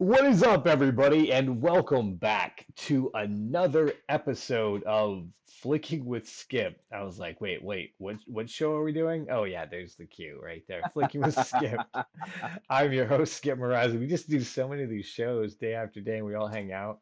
What is up, everybody, and welcome back to another episode of Flicking with Skip. I was like, wait, what show are we doing? Oh yeah, there's the cue right there. Flicking with Skip. I'm your host, Skip Marazi. We just do so many of these shows day after day, and we all hang out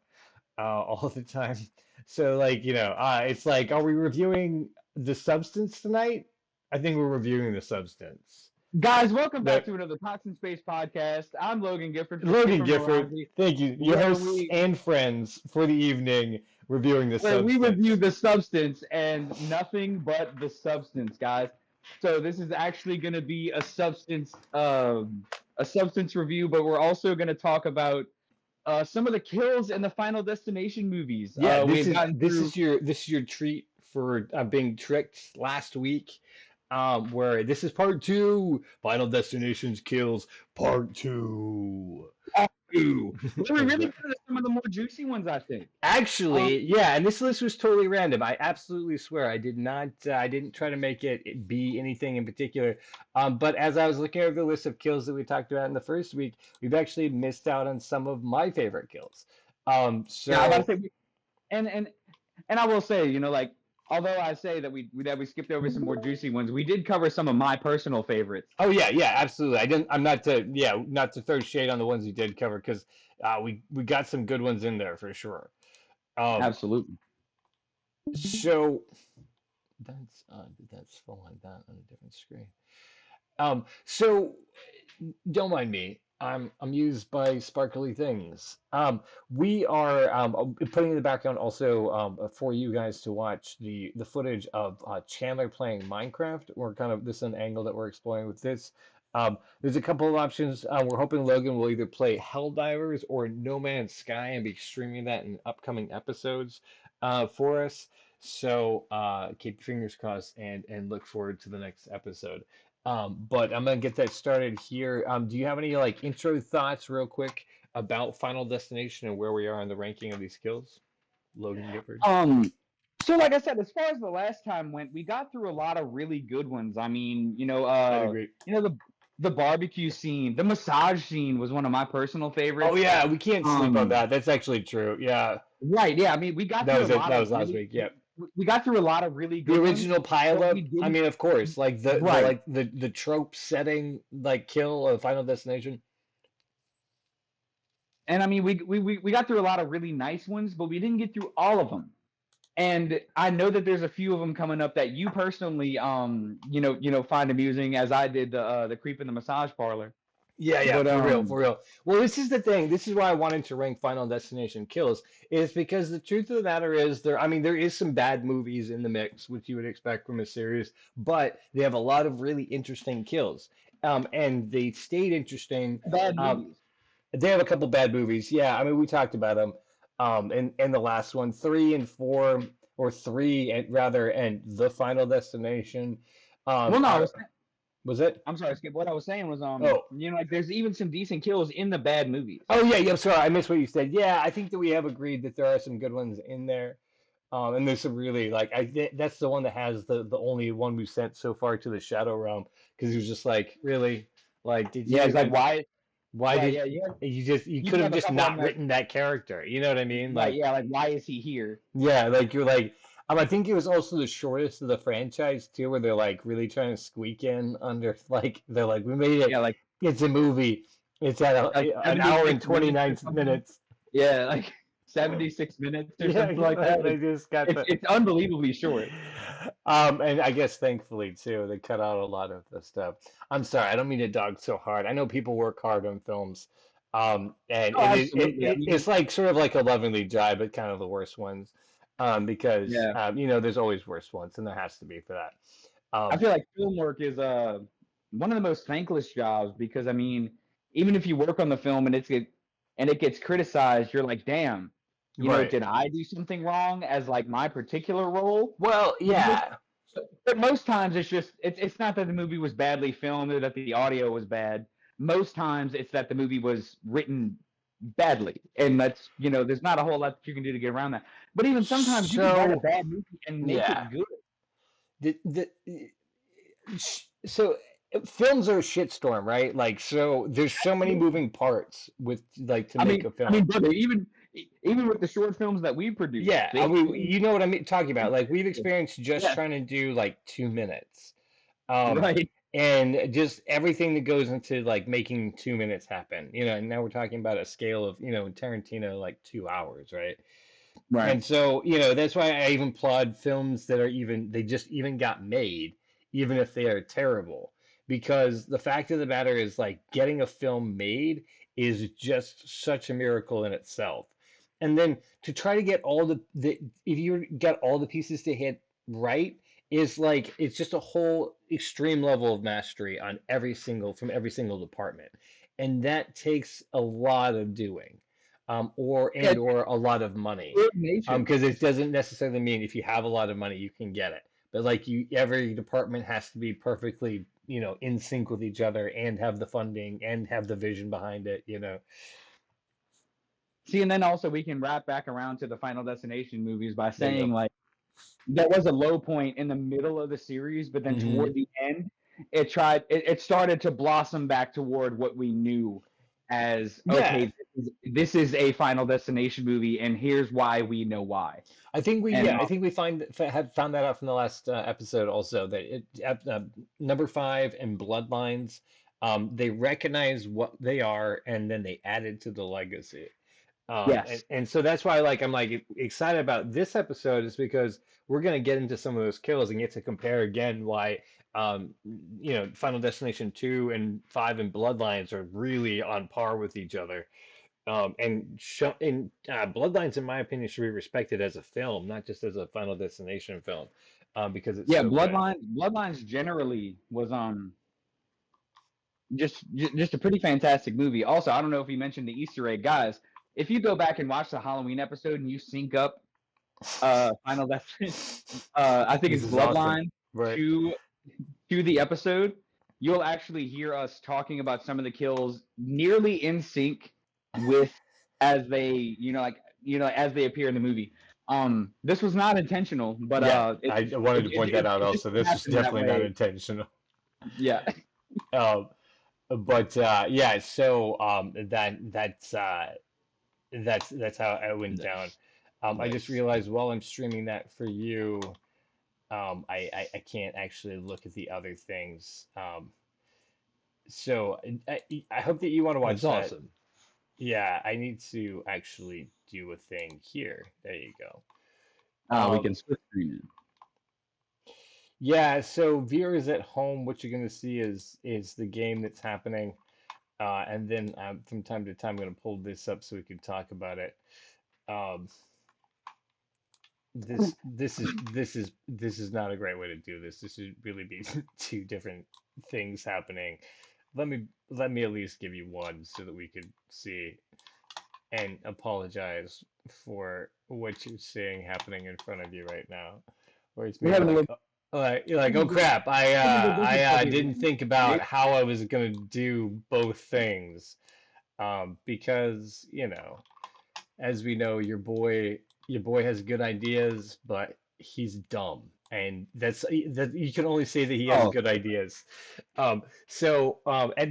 all the time. So, it's like, are we reviewing the substance tonight? I think we're reviewing the substance. Guys, welcome back The to another Thoughts in Space podcast. I'm Logan Gifford for Logan Skipper Gifford, Marazi, thank you, your where hosts we and friends for the evening reviewing the where we review substance. the substance and nothing but the substance, guys. So this is actually going to be a substance review, but we're also going to talk about some of the kills in the Final Destination movies. Yeah, We this had is gotten this through. is your this is your treat for being tricked last week. Where this is part two, Final Destinations kills part two. Ooh, but we really got into some of the more juicy ones, I think. Um, Actually, yeah, and this list was totally random. I absolutely swear I didn't try to make it be anything in particular. But as I was looking over the list of kills that we talked about in the first week, we've actually missed out on some of my favorite kills. yeah, I'm about So to say, and and and I will say, like, although I say that we skipped over some more juicy ones, we did cover some of my personal favorites. Oh yeah, yeah, absolutely. I didn't. I'm not to yeah, not to throw shade on the ones you did cover because we got some good ones in there for sure. Um, Absolutely. so that's full like that on a different screen. So don't mind me. I'm used by sparkly things. We are putting in the background also for you guys to watch the footage of Chandler playing Minecraft. We're kind of this is an angle that we're exploring with this. There's a couple of options. We're hoping Logan will either play Helldivers or No Man's Sky and be streaming that in upcoming episodes for us. So keep your fingers crossed and look forward to the next episode. But I'm gonna get that started here. Do you have any like intro thoughts, real quick, about Final Destination and where we are in the ranking of these kills? Logan Gifford. Um, so like I said, as far as the last time went, we got through a lot of really good ones. I mean, I'd agree. the barbecue scene, the massage scene was one of my personal Oh favorites. yeah, we can't sleep on Um, that. That's actually true. Yeah, right, yeah. I mean, we got that through was a it. lot That of was last week. Yeah, we got through a lot of really the good ones, original but we pileup. I didn't. mean, of course, like Right. the trope setting like kill of Final Destination. And I mean, we got through a lot of really nice ones, but we didn't get through all of them. And I know that there's a few of them coming up that you personally, find amusing, as I did the creep in the massage parlor. Yeah, yeah, But for real, for real. Well, this is the thing. This is why I wanted to rank Final Destination kills, is because the truth of the matter is I mean, there is some bad movies in the mix, which you would expect from a series, but they have a lot of really interesting kills. And they stayed interesting. bad Um, movies. they have a couple bad movies. Yeah, I mean, we talked about them. And the last one, three and four, or three and rather, and the Final Destination. Well, no, Was it? I'm sorry, Skip. What I was saying was, Oh, like there's even some decent kills in the bad movies. Oh yeah, yeah. Sorry, I missed what you said. Yeah, I think that we have agreed that there are some good ones in there, and there's some really like that's the one that has the only one we've sent so far to the Shadow Realm because he was just like really like did Yeah, you it's like why right, did yeah, you you could do have have a just couple of not them that, written that character? You know what I mean? right, Like yeah, like why is he here? yeah, like you're like I think it was also the shortest of the franchise too, where they're like really trying to squeak in under like they're like we made it. Yeah, It's a movie. It's at like an hour and 76 minutes or 29 something. minutes. Yeah, like 76 minutes or Yeah, something like that. they just got the. It's unbelievably short. And I guess thankfully too, they cut out a lot of the stuff. I'm sorry, I don't mean to dog so hard. I know people work hard on films, and Oh, absolutely. I mean, it's like sort of like a lovingly dry, but kind of the worst ones, because yeah. there's always worse ones, and there has to be for that. I Um, feel like film work is one of the most thankless jobs because I mean, even if you work on the film and it gets criticized, you're like, damn, right. did I do something wrong as like my particular role? Well, But yeah. most times it's not that the movie was badly filmed or that the audio was bad. Most times it's that the movie was written badly, and that's there's not a whole lot that you can do to get around that. But even sometimes you can write a So bad movie and make yeah. it good. The so. films are a shitstorm, right? Like, so there's so many moving parts with like to make a I mean, film. brother, even with the short films that we produce, Yeah, I they mean, you know what I'm talking about. Like, we've experienced just yeah, trying to do like 2 minutes, um, right, and just everything that goes into like making 2 minutes happen. You know, and now we're talking about a scale of Tarantino like 2 hours, right? right. And so, that's why I even applaud films that are they just even got made, even if they are terrible. Because the fact of the matter is, like, getting a film made is just such a miracle in itself. And then to try to get if you get all the pieces to hit right, is like, it's just a whole extreme level of mastery from every single department. And that takes a lot of doing, Yeah, or a lot of money, coordination. because it doesn't necessarily mean if you have a lot of money you can get it, but like, every department has to be perfectly, in sync with each other, and have the funding and have the vision behind it. See, and then also we can wrap back around to the Final Destination movies by There you saying go. like there was a low point in the middle of the series, but then Hmm. toward the end, it started to blossom back toward what we knew as Yeah, okay, this is a Final Destination movie, and here's why we know why. And I think we have found that out from the last episode also, that number 5 and Bloodlines, they recognize what they are, and then they added to the legacy. And, yes, and so that's why, like, I'm like excited about this episode, is because we're gonna get into some of those kills and get to compare again why, Final Destination 2 and 5 and Bloodlines are really on par with each other. Bloodlines, in my opinion, should be respected as a film, not just as a Final Destination film, because it's yeah, so good. Bloodlines generally was just a pretty fantastic movie. Also, I don't know if you mentioned the Easter egg, guys. If you go back and watch the Halloween episode and you sync up Final Destination, I think This it's is awesome, Bloodline right? to to the episode, you'll actually hear us talking about some of the kills nearly in sync with as they, as they appear in the movie. This was not intentional, but Yeah, it I wanted to point that out. it just Also, this was happened that definitely not way. intentional. Yeah. Um, but yeah, so that's how I went down. Nice. I just Nice. realized while I'm streaming that for you, I can't actually look at the other things. So I hope that you want to That's watch that. awesome. Yeah, I need to actually do a thing here. There you go. We Um, can split screen it. yeah, so viewers at home, what you're going to see is the game that's happening, and then from time to time, I'm going to pull this up so we can talk about it. Um, this is not a great way to do this. This should really be two different things happening. Let me at least give you one so that we could see, and apologize for what you're seeing happening in front of you right now, where it's We're me having a like, little you're like, oh crap, technical I difficulties. didn't think about how I was gonna do both things, because as we know, your boy has good ideas, but he's dumb, and that you can only say that he has Oh, good ideas. And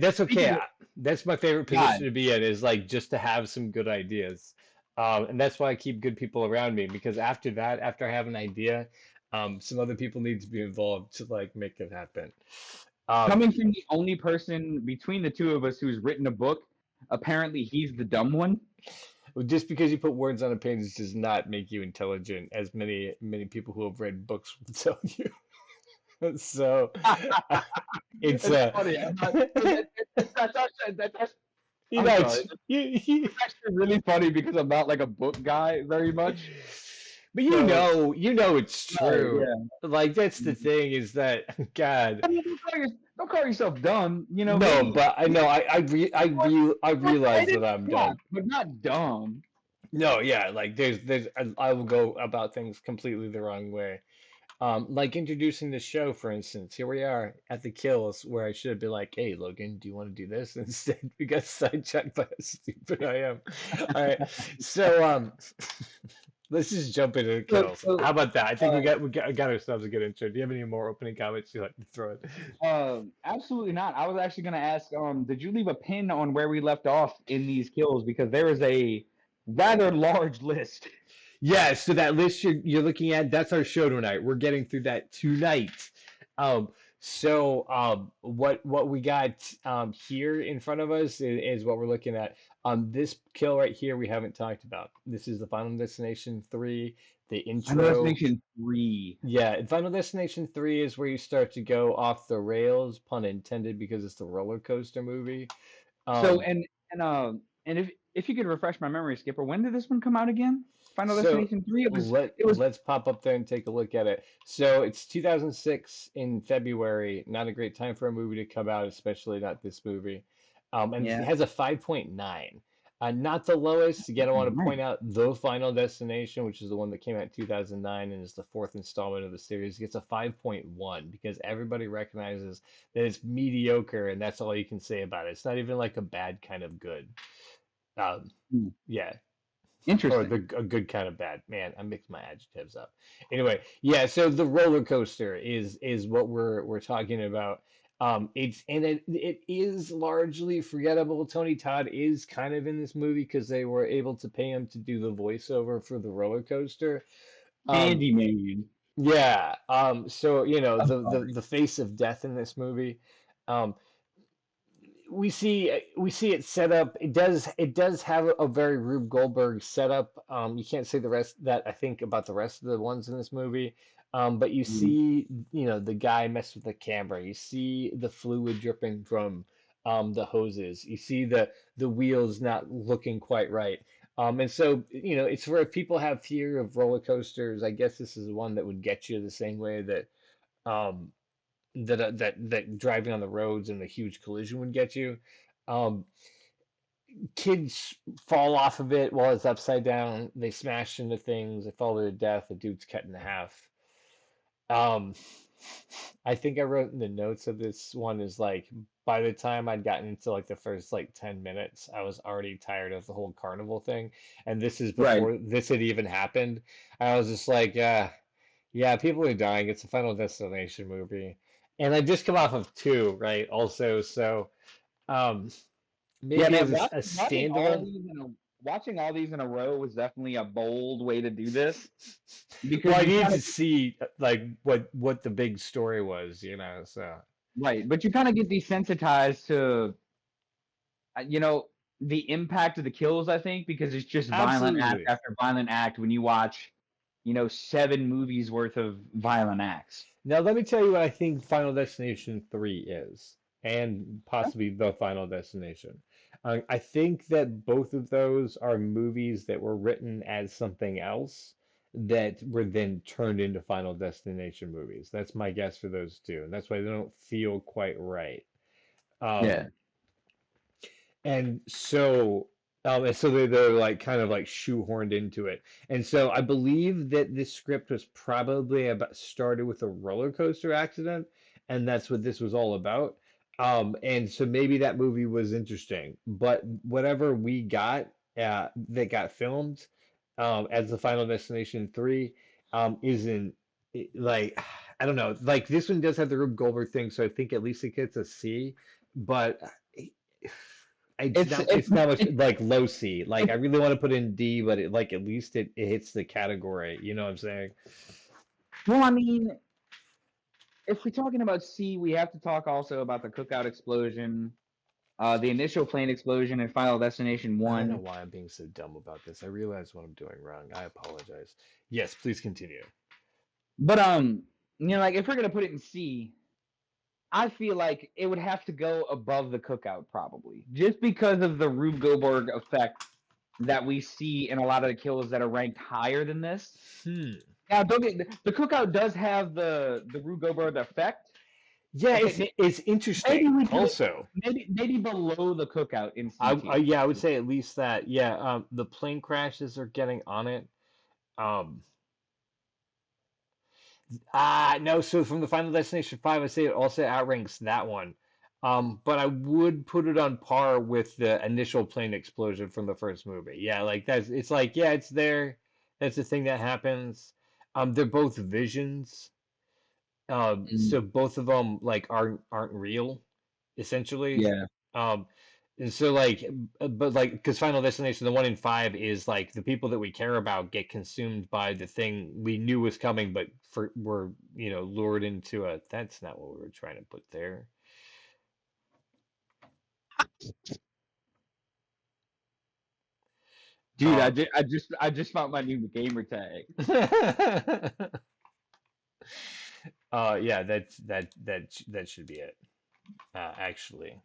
that's okay. speaking of That's my favorite God, position to be in, is like just to have some good ideas. And that's why I keep good people around me, because after that, after I have an idea, some other people need to be involved to like make it happen. Um, coming from the only person between the two of us who's written a book, apparently he's the dumb one. just because you put words on a page does not make you intelligent, as many people who have read books will tell you. So it's It's funny. I'm not. That's you I'm know sorry. it's you, It's actually really funny because I'm not like a book guy very much. but So it's no, true. yeah. Like, that's the thing, is that God. I mean, don't call yourself dumb. No, Maybe but I know, I realize that I'm yeah, dumb. but not dumb. No, yeah, like, I will go about things completely the wrong way. Like introducing the show, for instance. Here we are at the kills, where I should be like, "Hey, Logan, do you want to do this?" Instead, we got sidetracked by how stupid I am. All right, so Let's just jump into the So, kills. so How about that? I think uh, we got ourselves a good intro. Do you have any more opening comments you'd like to throw in? absolutely not. I was actually going to ask, did you leave a pin on where we left off in these kills? Because there is a rather large list. Yeah, so that list you're looking at, that's our show tonight. We're getting through that tonight. Um, what we got here in front of us is what we're looking at. This kill right here we haven't talked about. This is the Final Destination 3, the Final intro. Destination 3. Yeah, Final Destination 3 is where you start to go off the rails, pun intended, because it's the roller coaster movie. So, Um, and if you could refresh my memory, Skipper, when did this one come out again? Final So Destination 3? It was let's pop up there and take a look at it. So it's 2006 in February. Not a great time for a movie to come out, especially not this movie. And it yeah. has a 5.9. Not the lowest. Again, I want to point Right. out The Final Destination, which is the one that came out in 2009 and is the fourth installment of the series, gets a 5.1 because everybody recognizes that it's mediocre and that's all you can say about it. It's not even like a bad kind of good. Um, Hmm. yeah, or Interesting. a good kind of bad. Man, I mixed my adjectives up. Anyway, yeah, so the roller coaster is what we're talking about. It is largely forgettable. Tony Todd is kind of in this movie because they were able to pay him to do the voiceover for the roller coaster. Um, Candyman. yeah. So I'm the face of death in this movie. Um, we see it set up. It does have a very Rube Goldberg setup. You can't say the rest that I think about the rest of the ones in this movie. But you sorry. see, the guy mess with the camera. You see the fluid dripping from the hoses. You see the wheels not looking quite right. And so, it's where if people have fear of roller coasters, I guess this is one that would get you the same way that um, that driving on the roads and the huge collision would get you. Um, Kids fall off of it while it's upside down. They smash into things. They fall to their death. The dude's cut in half. Um, I think I wrote in the notes of this one is like by the time I'd gotten into like the first like 10 minutes, I was already tired of the whole carnival thing. And this is Right. before this had even happened. I was just like, yeah, people are dying. It's a Final Destination movie. And I just come off of two, right? Also, so um, Yeah, maybe man. as a standalone. Watching all these in a row was definitely a bold way to do this Well, because I you needed kind to of see like what the big story was, so. right, but you kind of get desensitized to you know the impact of the kills. I think because it's just violent act Absolutely. after violent act when you watch 7 movies worth of violent acts. Now, let me tell you what I think Final Destination 3 is, and possibly the Final Destination. I think that both of those are movies that were written as something else that were then turned into Final Destination movies. That's my guess for those two, and that's why they don't feel quite right. Yeah. Um, and so they're like kind of like shoehorned into it. And so I believe that this script was probably about started with a roller coaster accident, and that's what this was all about. And so maybe that movie was interesting, but whatever we got that got filmed as the Final Destination 3 isn't like I don't know. Like this one does have the Rube Goldberg thing, so I think at least it gets a C, but it's It's not it's it's not much it's like low C. Like it, I really want to put in D, but at least it hits the category. You know what I'm saying? well, I mean, if we're talking about C, we have to talk also about the cookout explosion, the initial plane explosion in Final Destination I don't know 1. why I'm being so dumb about this. I realize what I'm doing wrong. I apologize. Yes, please continue. But like if we're gonna put it in C, I feel like it would have to go above the cookout probably, just because of the Rube Goldberg effect that we see in a lot of the kills that are ranked higher than this. Hmm. Now, don't get the cookout does have the Rube Goldberg effect. Yeah, Okay, it's maybe interesting. we put it Also, maybe below the cookout in C tier. yeah, I would say at least that. Yeah, the plane crashes are getting on it. Um, no, so from the Final Destination 5, I say it also outranks that one. But I would put it on par with the initial plane explosion from the first movie. Yeah, like it's like, yeah, it's there. That's the thing that happens. They're both visions. Mm, So both of them like aren't real, essentially. yeah. Um, and so like, but like, because Final Destination, the one in five is like the people that we care about get consumed by the thing we knew was coming, but for were lured into a. That's not what we were trying to put there. Dude, Um, I just found my new gamer tag. yeah, that should be it. Actually,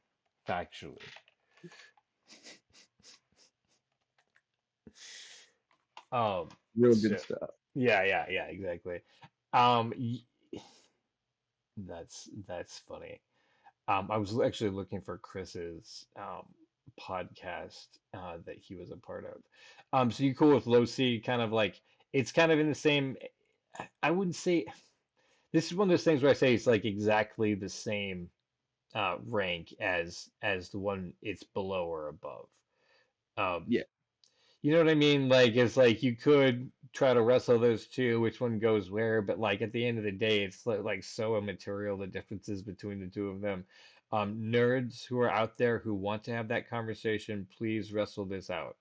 factually. Um, Real so good stuff. yeah, exactly. Um, that's funny. I was actually looking for Chris's podcast that he was a part of. So you cool with Losi? Kind of like it's kind of in the same. I wouldn't say this is one of those things where I say it's like exactly the same rank as the one it's below or above. Um, Yeah. you know what I mean? Like it's like you could try to wrestle those two, which one goes where, but like at the end of the day, it's like so immaterial the differences between the two of them. Nerds who are out there who want to have that conversation, please wrestle this out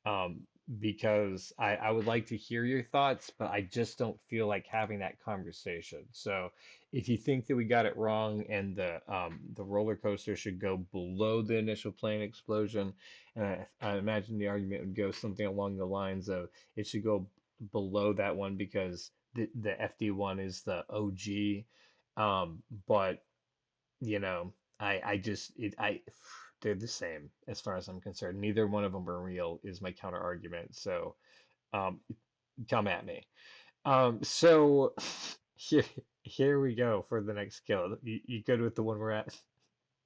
um, because I would like to hear your thoughts, but I just don't feel like having that conversation. So if you think that we got it wrong and the roller coaster should go below the initial plane explosion, and I imagine the argument would go something along the lines of it should go below that one because the FD1 is the OG, but I just they're the same as far as I'm concerned. Neither one of them are real is my counter argument. So um, come at me. So here here we go for the next kill. You good with the one we're at?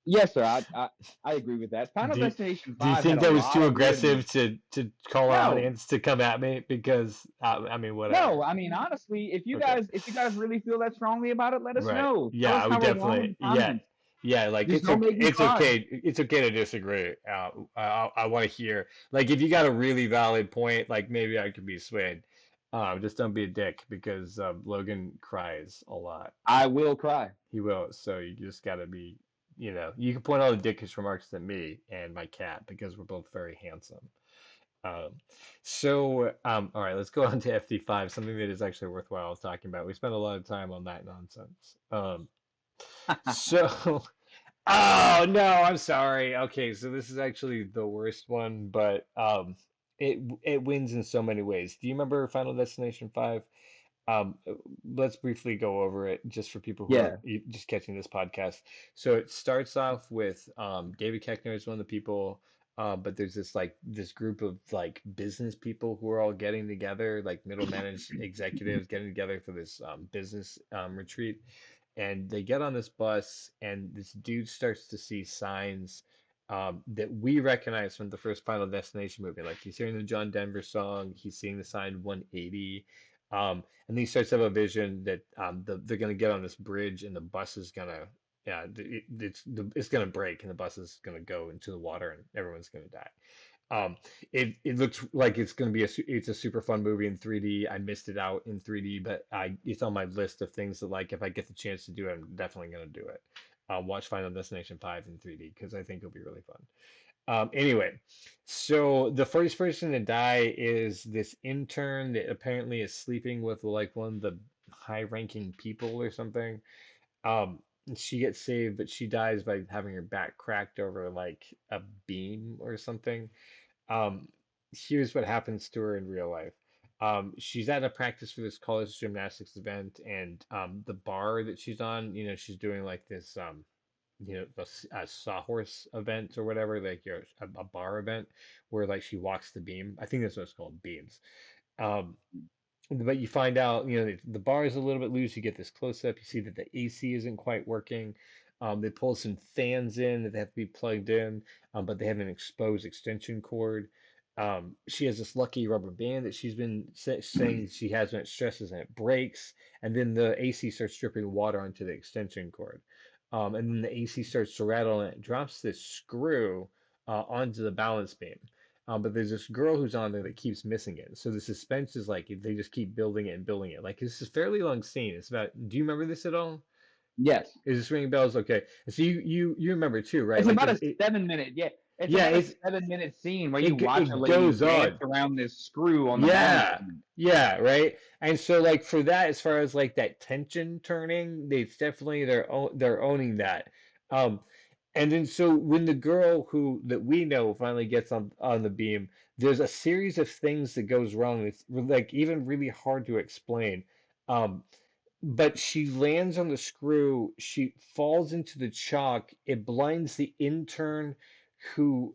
Yes, sir. I agree with that. Final Do you, Destination do you 5 had think a that was lot too of weirdness. aggressive to call our No, audience to come at me? Because I mean, no. whatever. I mean, honestly, if you Okay. guys if you guys really feel that strongly about it, let us Right. know. Tell Yeah, us I would how we're wrong in definitely. the Yeah. comments. Yeah, like Just it's don't okay. make me It's cry. okay. It's okay to disagree. I want to hear like if you got a really valid point, like maybe I could be swayed. Just don't be a dick because Logan cries a lot. I will cry. He will. So you just got to be, you can point all the dickish remarks at me and my cat because we're both very handsome. Um, all right, let's go on to FD5, something that is actually worthwhile talking about. We spent a lot of time on that nonsense. So, oh no, I'm sorry. Okay, so this is actually the worst one, but it wins in so many ways. Do you remember Final Destination 5? Um, let's briefly go over it just for people who are Yeah. just catching this podcast. So it starts off with David Koechner is one of the people, but there's this group of like business people who are all getting together, like middle managed executives getting together for this business retreat, and they get on this bus, and this dude starts to see signs that we recognize from the first Final Destination movie. Like he's hearing the John Denver song, he's seeing the sign 180. And he starts to have a vision that they're going to get on this bridge and the bus is going to, yeah, it's going to break and the bus is going to go into the water and everyone's going to die. It looks like it's going to be it's a super fun movie in 3D. I missed it out in 3D, but it's on my list of things that like if I get the chance to do it, I'm definitely going to do it. Watch Final Destination 5 in 3D because I think it'll be really fun. Anyway, so the first person to die is this intern that apparently is sleeping with like one of the high-ranking people or something. And she gets saved, but she dies by having her back cracked over like a beam or something. Um, Here's what happens to her in real life. She's at a practice for this college gymnastics event, and the bar that she's on, she's doing like this a sawhorse event or whatever, like a bar event where like she walks the beam. I think that's what it's called, beams. Um, but you find out, the bar is a little bit loose. You get this close up. You see that the AC isn't quite working. They pull some fans in that have to be plugged in, but they have an exposed extension cord. She has this lucky rubber band that she's been saying she has when it stresses and it breaks, and then the AC starts dripping water onto the extension cord. And then the AC starts to rattle and it drops this screw onto the balance beam. But there's this girl who's on there that keeps missing it. So the suspense is like they just keep building it and building it. Like this is a fairly long scene. It's about. Do you remember this at all? Yes. Is this ringing bells? Okay. So you remember too, right? It's Like about a this. It, 7 minute, yeah. It's yeah. about a 7 minute scene where you watch a It lady goes dance on. around this screw on the Yeah. mannequin. Yeah, right. And so like for that, as far as like that tension turning, it's definitely they're owning that. Um, and then so when the girl who that we know finally gets on the beam, there's a series of things that goes wrong. It's like even really hard to explain. Um, but she lands on the screw. She falls into the chalk. It blinds the intern who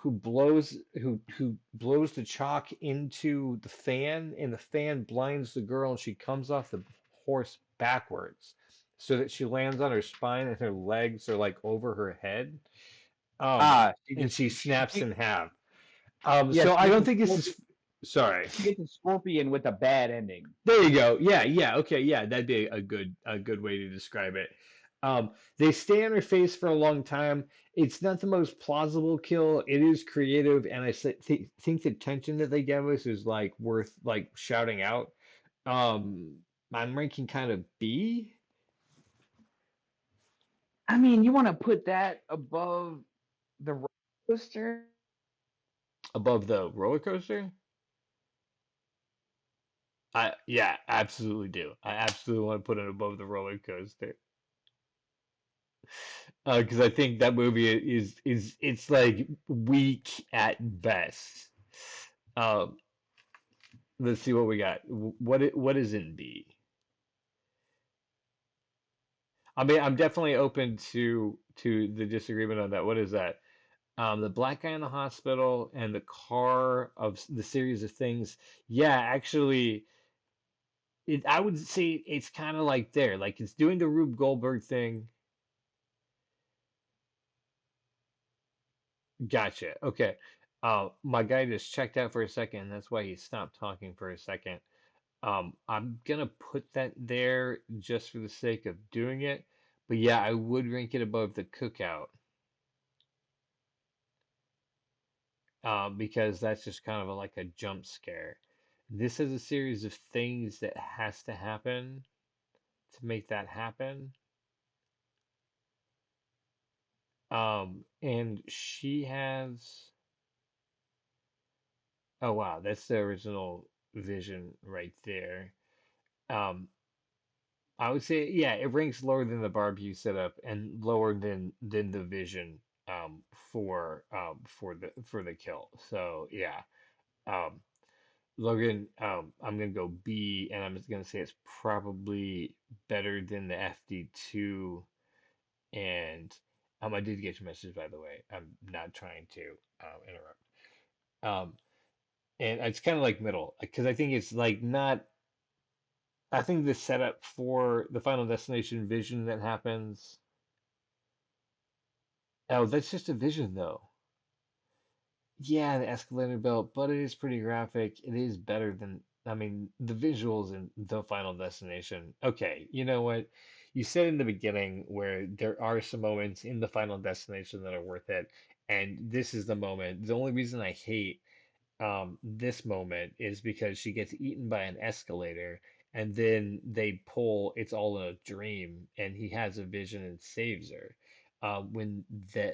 blows the chalk into the fan, and the fan blinds the girl, and she comes off the horse backwards, so that she lands on her spine and her legs are like over her head. Um, Ah, and she snaps in half. yeah, So she I gets don't a think this scorpion, is. Sorry. she gets a scorpion with a bad ending. There you go. Yeah, yeah, okay, yeah, that'd be a good way to describe it. They stay on her face for a long time. It's not the most plausible kill. It is creative, and think the tension that they give us is like worth like shouting out. Um, I'm ranking kind of B I mean, you want to put that above the roller coaster? above the roller coaster. I yeah, absolutely do. I absolutely want to put it above the roller coaster. Because I think that movie is it's like weak at best. Um, let's see what we got. What is in B? I mean, I'm definitely open to the disagreement on that. What is that? The black guy in the hospital and the car of the series of things. Yeah, actually, I would say it's kind of like there. Like it's doing the Rube Goldberg thing. Gotcha. Okay. My guy just checked out for a second, and that's why he stopped talking for a second. I'm gonna put that there just for the sake of doing it. But yeah, I would rank it above the cookout, because that's just kind of like a jump scare. This is a series of things that has to happen to make that happen. And she has, oh wow, that's the original vision right there. Um, I would say, yeah, it ranks lower than the barbecue setup and lower than the vision for the kill. So yeah, um, Logan, I'm gonna go B, and I'm just gonna say it's probably better than the FD2. And I did get your message, by the way. I'm not trying to interrupt. Um, and it's kind of like middle because I think it's like not. I think the setup for the Final Destination vision that happens. Oh, that's just a vision, though. Yeah, the escalator belt, but it is pretty graphic. It is better than, I mean, the visuals in the Final Destination. Okay, you know what? You said in the beginning where there are some moments in the Final Destination that are worth it, and this is the moment. The only reason I hate this moment is because she gets eaten by an escalator, and then they pull it's all in a dream, and he has a vision and saves her. When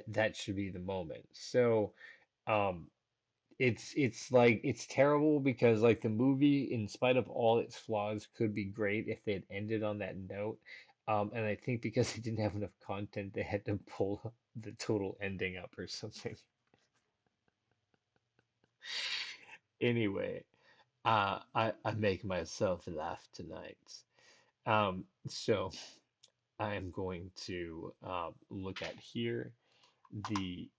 that should be the moment. So um, it's like it's terrible because like the movie, in spite of all its flaws, could be great if they had ended on that note. And I think because they didn't have enough content, they had to pull the total ending up or something. Anyway. I make myself laugh tonight. So I am going to look at here the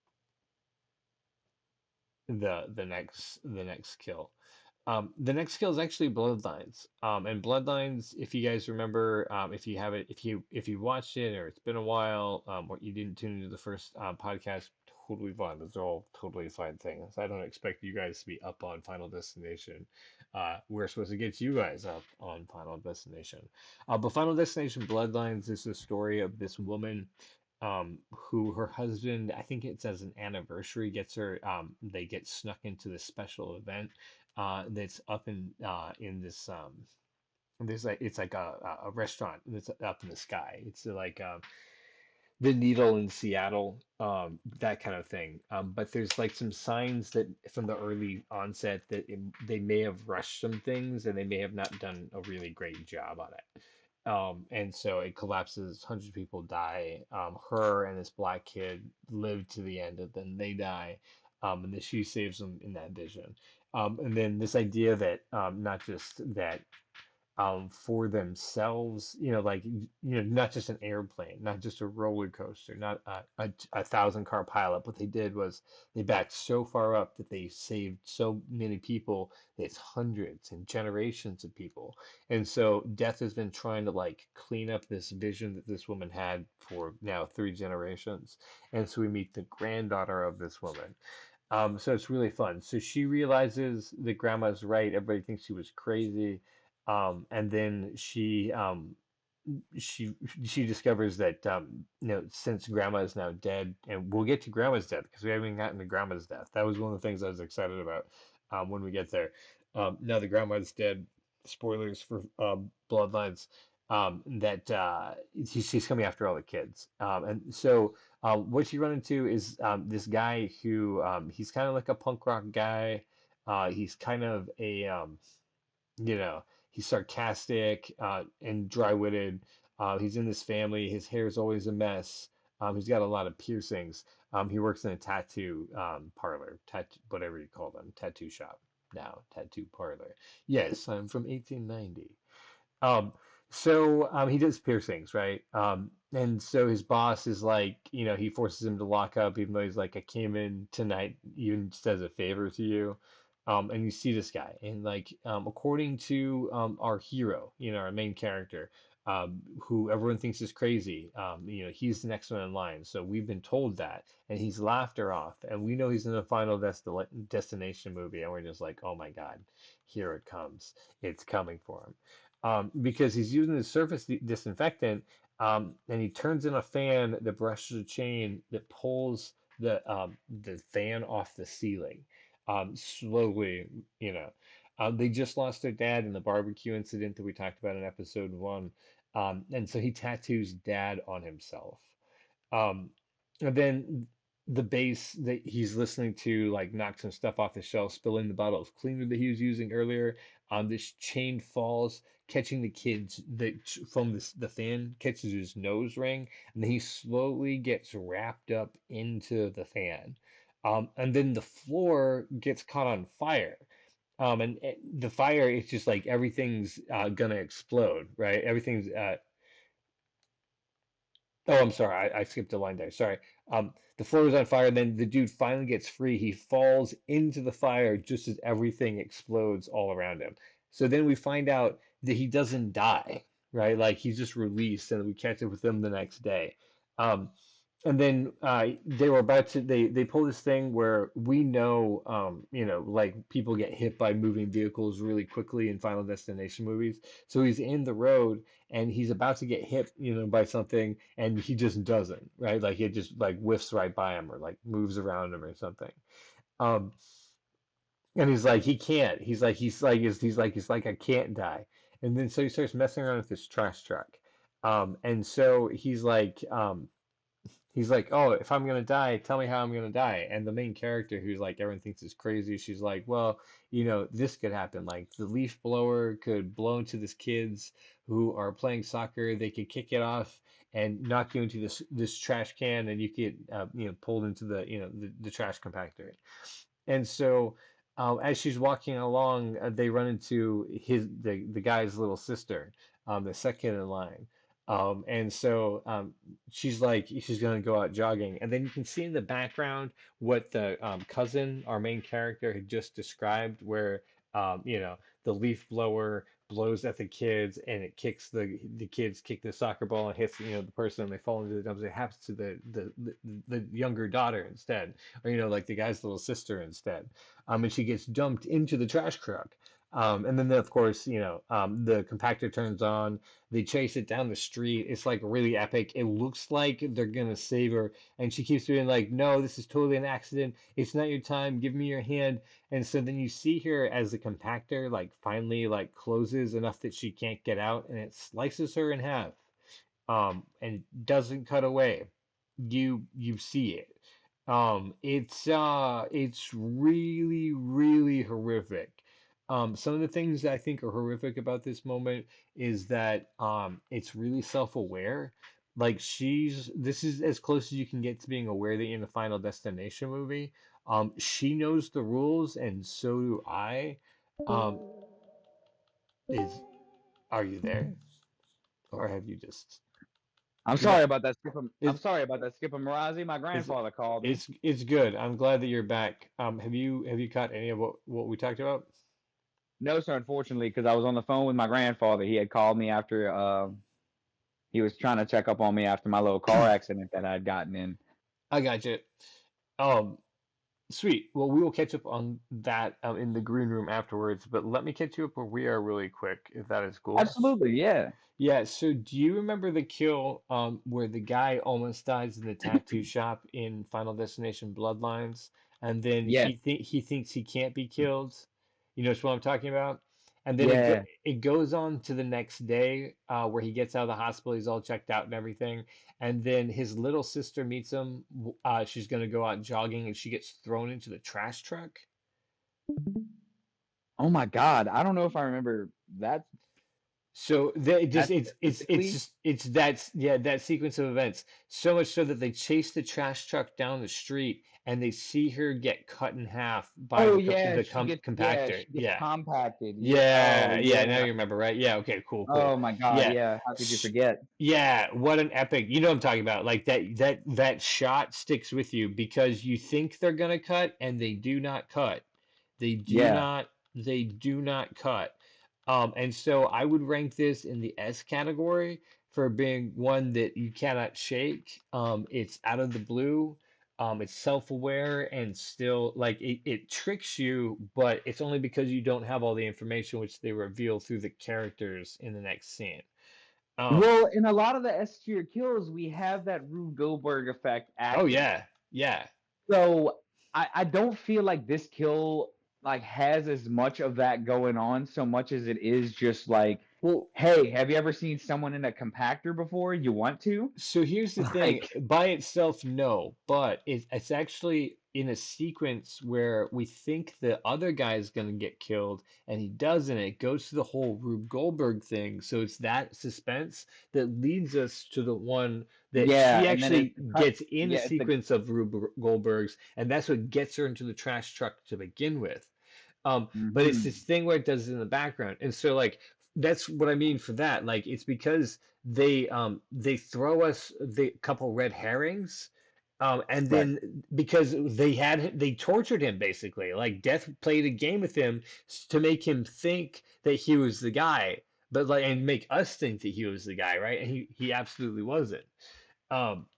the next kill. The next kill is actually Bloodlines. And Bloodlines, if you guys remember, if you have it, if you watched it or it's been a while, or you didn't tune into the first podcast, totally fine. Those are all totally fine things. I don't expect you guys to be up on Final Destination. We're supposed to get you guys up on Final Destination. But Final Destination Bloodlines is the story of this woman. who her husband, I think it's as an anniversary, gets her. They get snuck into this special event that's up in this there's like it's like a restaurant that's up in the sky. It's like the Needle in Seattle, that kind of thing. But there's like some signs that from the early onset that they may have rushed some things and they may have not done a really great job on it. And so it collapses, hundreds of people die. Her and this black kid live to the end, and then they die. And then she saves them in that vision. And then this idea that not just that for themselves, like not just an airplane, not just a roller coaster, not a thousand car pilot. What they did was they backed so far up that they saved so many people. It's hundreds and generations of people. And so death has been trying to like clean up this vision that this woman had for now three generations. And so we meet the granddaughter of this woman. So it's really fun. So she realizes that grandma's right. Everybody thinks she was crazy. And then she she discovers that since grandma is now dead, and we'll get to grandma's death because we haven't gotten to grandma's death. That was one of the things I was excited about when we get there. Now that grandma's dead, spoilers for Bloodlines. That she's coming after all the kids, and so what you run into is this guy who he's kind of like a punk rock guy. He's kind of a you know, he's sarcastic and dry-witted. He's in this family. His hair is always a mess. He's got a lot of piercings. He works in a tattoo parlor, whatever you call them, tattoo shop now, tattoo parlor. Yes, I'm from 1890. Um, he does piercings, right? And so his boss is like, he forces him to lock up, even though he's like, I came in tonight, even just as a favor to you. And you see this guy, and like, according to our hero, our main character, who everyone thinks is crazy, he's the next one in line. So we've been told that, and he's laughed her off, and we know he's in the Final Destination movie, and we're just like, oh my God, here it comes. It's coming for him because he's using the surface disinfectant, and he turns in a fan that brushes a chain that pulls the fan off the ceiling slowly. They just lost their dad in the barbecue incident that we talked about in episode one, and so he tattoos dad on himself. Um, and then the bass that he's listening to like knock some stuff off the shelf, spilling the bottle of cleaner that he was using earlier. This chain falls, catching the kids from the fan catches his nose ring, and then he slowly gets wrapped up into the fan. And then the floor gets caught on fire. And the fire, it's just like everything's gonna explode, right? Everything's Oh, I'm sorry. I skipped a line there. Sorry. The floor is on fire. Then the dude finally gets free. He falls into the fire just as everything explodes all around him. So then we find out that he doesn't die, right? Like he's just released, and we catch up with him the next day. Um, and then they were about to they pull this thing where we know like people get hit by moving vehicles really quickly in Final Destination movies. So he's in the road and he's about to get hit by something, and he just doesn't, right? Like it just like whiffs right by him or like moves around him or something. um and he's like he can't, he's like I can't die. And then so he starts messing around with this trash truck. And so he's like, oh, if I'm gonna die, tell me how I'm gonna die. And the main character, who's like everyone thinks is crazy, she's like, well, this could happen. Like the leaf blower could blow into these kids who are playing soccer. They could kick it off and knock you into this trash can, and you get pulled into the trash compactor. And so, as she's walking along, they run into the guy's little sister, the second in line. And so she's like, she's gonna go out jogging, and then you can see in the background what the cousin, our main character, had just described, where the leaf blower blows at the kids, and it kicks the kids kick the soccer ball and hits the person, and they fall into the dumps. It happens to the younger daughter instead, or like the guy's little sister instead. And she gets dumped into the trash truck. And then, of course, the compactor turns on. They chase it down the street. It's like really epic. It looks like they're gonna save her, and she keeps doing like, "No, this is totally an accident. It's not your time. Give me your hand." And so then you see her as the compactor like finally like closes enough that she can't get out, and it slices her in half. And doesn't cut away. You see it. It's really, really horrific. Some of the things that I think are horrific about this moment is that it's really self-aware. Like this is as close as you can get to being aware that you're in a Final Destination movie. She knows the rules, and so do I. Um, is Are you there, or have you just? I'm You know, sorry about that, Skipper. I'm it, sorry about that, Skipper Marazi. My it's grandfather called me. it's good. I'm glad that you're back. Have you caught any of what we talked about? No, sir, unfortunately, because I was on the phone with my grandfather. He had called me after he was trying to check up on me after my little car accident that I'd gotten in. I got you. Um, Sweet. Well, we will catch up on that in the green room afterwards. But let me catch you up where we are really quick, if that is cool. Absolutely, yeah. Yeah. So, do you remember the kill where the guy almost dies in the tattoo shop in Final Destination Bloodlines, and then Yes, he thinks he can't be killed? You know what I'm talking about? And then yeah. it goes on to the next day where he gets out of the hospital. He's all checked out and everything. And then his little sister meets him. She's going to go out jogging, and she gets thrown into the trash truck. Oh my God, I don't know if I remember that So it just that specifically. it's that yeah, that sequence of events, so much so that they chase the trash truck down the street, and they see her get cut in half by Oh yeah, compactor. she gets Yeah. compacted. Yeah. Oh Yeah, yeah, now yeah. you remember, right? Yeah, okay, cool, cool. Oh my God, Yeah. yeah. How could you Sh- forget? Yeah, what an epic. You know what I'm talking about. Like that shot sticks with you because you think they're gonna cut and they do not cut. Yeah. They do not cut. And so I would rank this in the S category for being one that you cannot shake. It's out of the blue. It's self-aware and still like it tricks you, but it's only because you don't have all the information which they reveal through the characters in the next scene. Um, Well, in a lot of the S tier kills, we have that Rube Goldberg effect oh active. yeah, yeah. So I don't feel like this kill like has as much of that going on so much as it is just like, Well, hey, have you ever seen someone in a compactor before? You want to? so here's the thing, Like, by itself, no, but it's actually in a sequence where we think the other guy is going to get killed and he doesn't. It goes to the whole Rube Goldberg thing. So it's that suspense that leads us to the one that yeah, she and then it's actually the cut. gets in a Yeah, it's the sequence of Rube Goldberg's, and that's what gets her into the trash truck to begin with. But it's this mhm. thing where it does it in the background. And so like that's what I mean for that. Like it's because they throw us the couple red herrings. And Right. then because they tortured him basically. Like Death played a game with him to make him think that he was the guy, but like and make us think that he was the guy, right? And he absolutely wasn't. Um,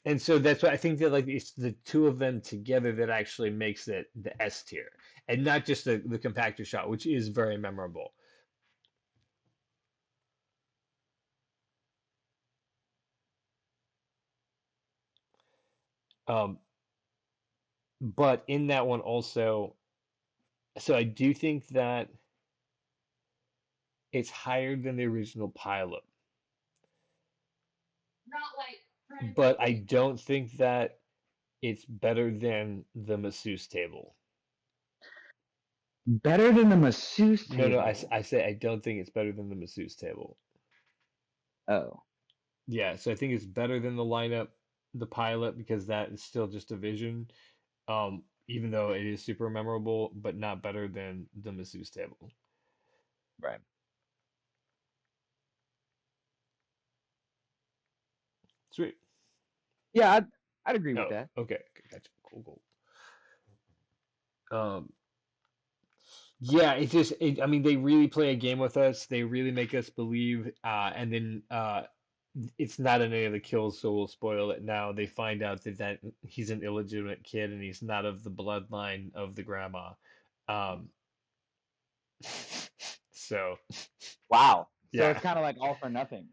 and so that's why I think that like it's the two of them together that actually makes it the S tier, and not just the compactor shot, which is very memorable. Um, but in that one also, so I do think that it's higher than the original pilot, but I don't think that it's better than the masseuse table. Better than the masseuse No, no, table. I say I don't think it's better than the masseuse table. Oh, Yeah, so I think it's better than the lineup, the pilot, because that is still just a vision. Even though it is super memorable, but not better than the masseuse table. right. Sweet. Yeah, I'd agree with Oh, that. okay. Gotcha. Cool, cool. Yeah, I mean, they really play a game with us. They really make us believe, and then it's not in any of the kills, so we'll spoil it now. They find out that he's an illegitimate kid and he's not of the bloodline of the grandma. Um, So Wow. So yeah. it's kind of like all for nothing.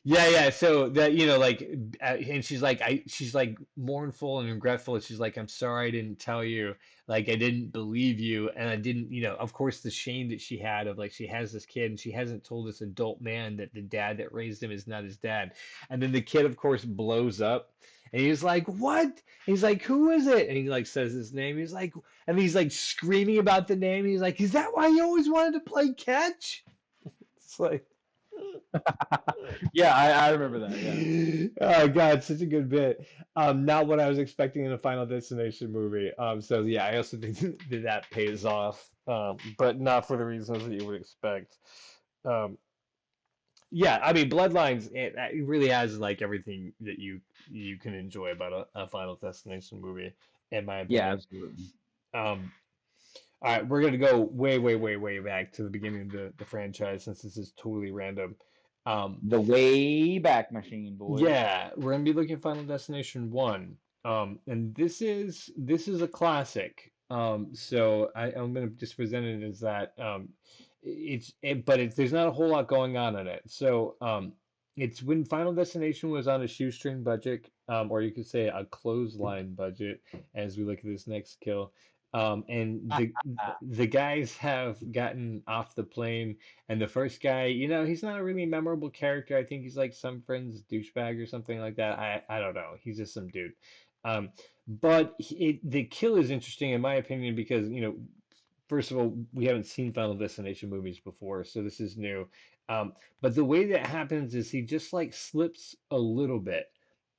Yeah, yeah. So that like, and she's like mournful and regretful. And she's like, "I'm sorry I didn't tell you. Like, I didn't believe you, and I didn't, Of course, the shame that she had of like she has this kid and she hasn't told this adult man that the dad that raised him is not his dad. And then the kid, of course, blows up, and he's like, "What?" He's like, "Who is it?" And he like says his name. He's like screaming about the name. He's like, "Is that why you always wanted to play catch?" It's like. Yeah, I remember that. Yeah. Oh God, such a good bit. Not what I was expecting in a Final Destination movie. So yeah, I also think that that pays off, but not for the reasons that you would expect. Um, yeah, I mean, Bloodlines, it really has like everything that you can enjoy about a Final Destination movie, in my Yeah, opinion. absolutely. Um, all right, we're gonna go way, way, way, way back to the beginning of the franchise since this is totally random. Um, The way back machine, boys. Yeah, we're gonna be looking at Final Destination 1. And this is a classic. So I'm gonna just present it as that. There's not a whole lot going on in it. So it's when Final Destination was on a shoestring budget, or you could say a clothesline budget, as we look at this next kill. And the guys have gotten off the plane, and the first guy, he's not a really memorable character. I think he's like some friend's douchebag or something like that. I don't know. He's just some dude. But the kill is interesting in my opinion because, first of all, we haven't seen Final Destination movies before, so this is new. But the way that happens is he just like slips a little bit,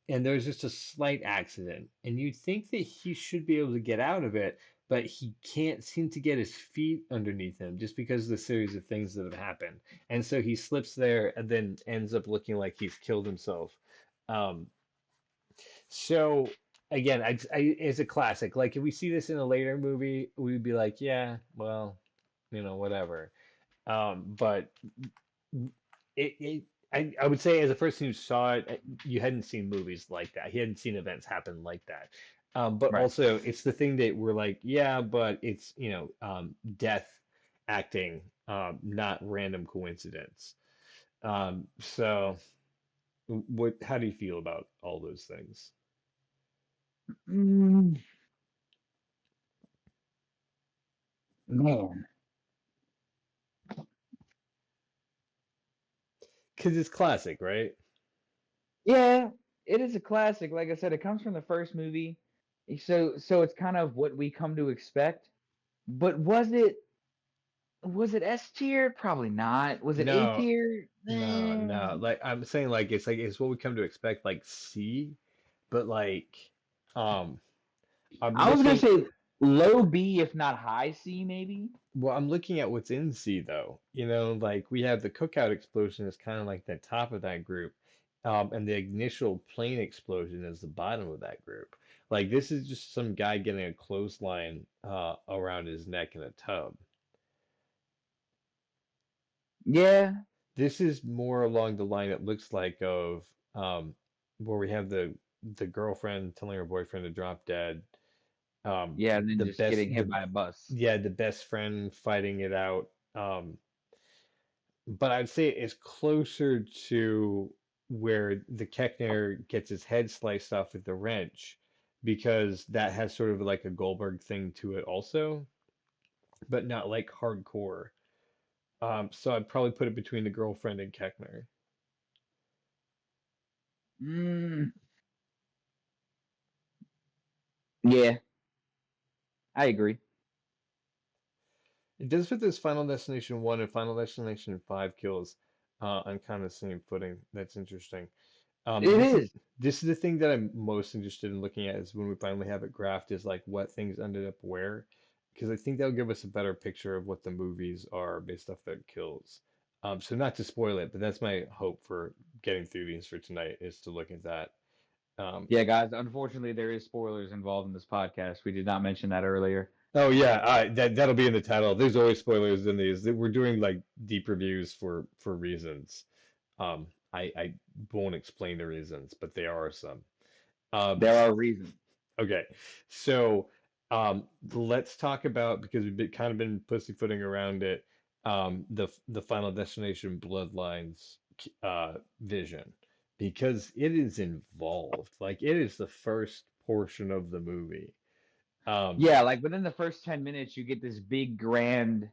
and there's just a slight accident, and you'd think that he should be able to get out of it, but he can't seem to get his feet underneath him just because of the series of things that have happened. And so he slips there and then ends up looking like he's killed himself. Um, so again, it's a classic. Like if we see this in a later movie, we'd be like, yeah, well, whatever. But it I would say as a person who saw it, you hadn't seen movies like that. He hadn't seen events happen like that. But Right. also, it's the thing that we're like, yeah, but it's death acting, not random coincidence. So, what? How do you feel about all those things? Mm, man. Because it's classic, right? Yeah, it is a classic. Like I said, it comes from the first movie. So it's kind of what we come to expect. But was it S tier? Probably not. Was it A No, tier? no, no. Like I'm saying, like it's what we come to expect, like C, but um, I'm I was gonna looking. say low B, if not high C, maybe. Well, I'm looking at what's in C though. Like we have the cookout explosion is kind of like the top of that group, and the initial plane explosion is the bottom of that group. Like this is just some guy getting a clothesline around his neck in a tub. Yeah, This is more along the line it looks like of where we have the girlfriend telling her boyfriend to drop dead. yeah, and then The just best getting hit the by a bus. Yeah, the best friend fighting it out. But I'd say it's closer to where the Keckner gets his head sliced off with the wrench, because that has sort of like a Goldberg thing to it also, but not like hardcore. So I'd probably put it between the girlfriend and Keckner. Mm, yeah, I agree. It does fit this Final Destination 1 and Final Destination 5 kills on kind of the same footing. That's interesting. It This is is. this is the thing that I'm most interested in looking at is when we finally have it graphed is like what things ended up where, because I think that'll give us a better picture of what the movies are based off their kills. So not to spoil it, but that's my hope for getting through these for tonight is to look at that. Um, Yeah, guys, unfortunately there is spoilers involved in this podcast. We did not mention that earlier. oh yeah, that'll be in the title. There's always spoilers in these. We're doing like deep reviews for reasons. I won't explain the reasons, but there are some. Um, There are reasons. Okay, so let's talk about because we've kind of been pussyfooting around it. the Final Destination Bloodlines vision because it is involved. Like it is the first portion of the movie. Um, Yeah, like within the first 10 minutes, you get this big grand,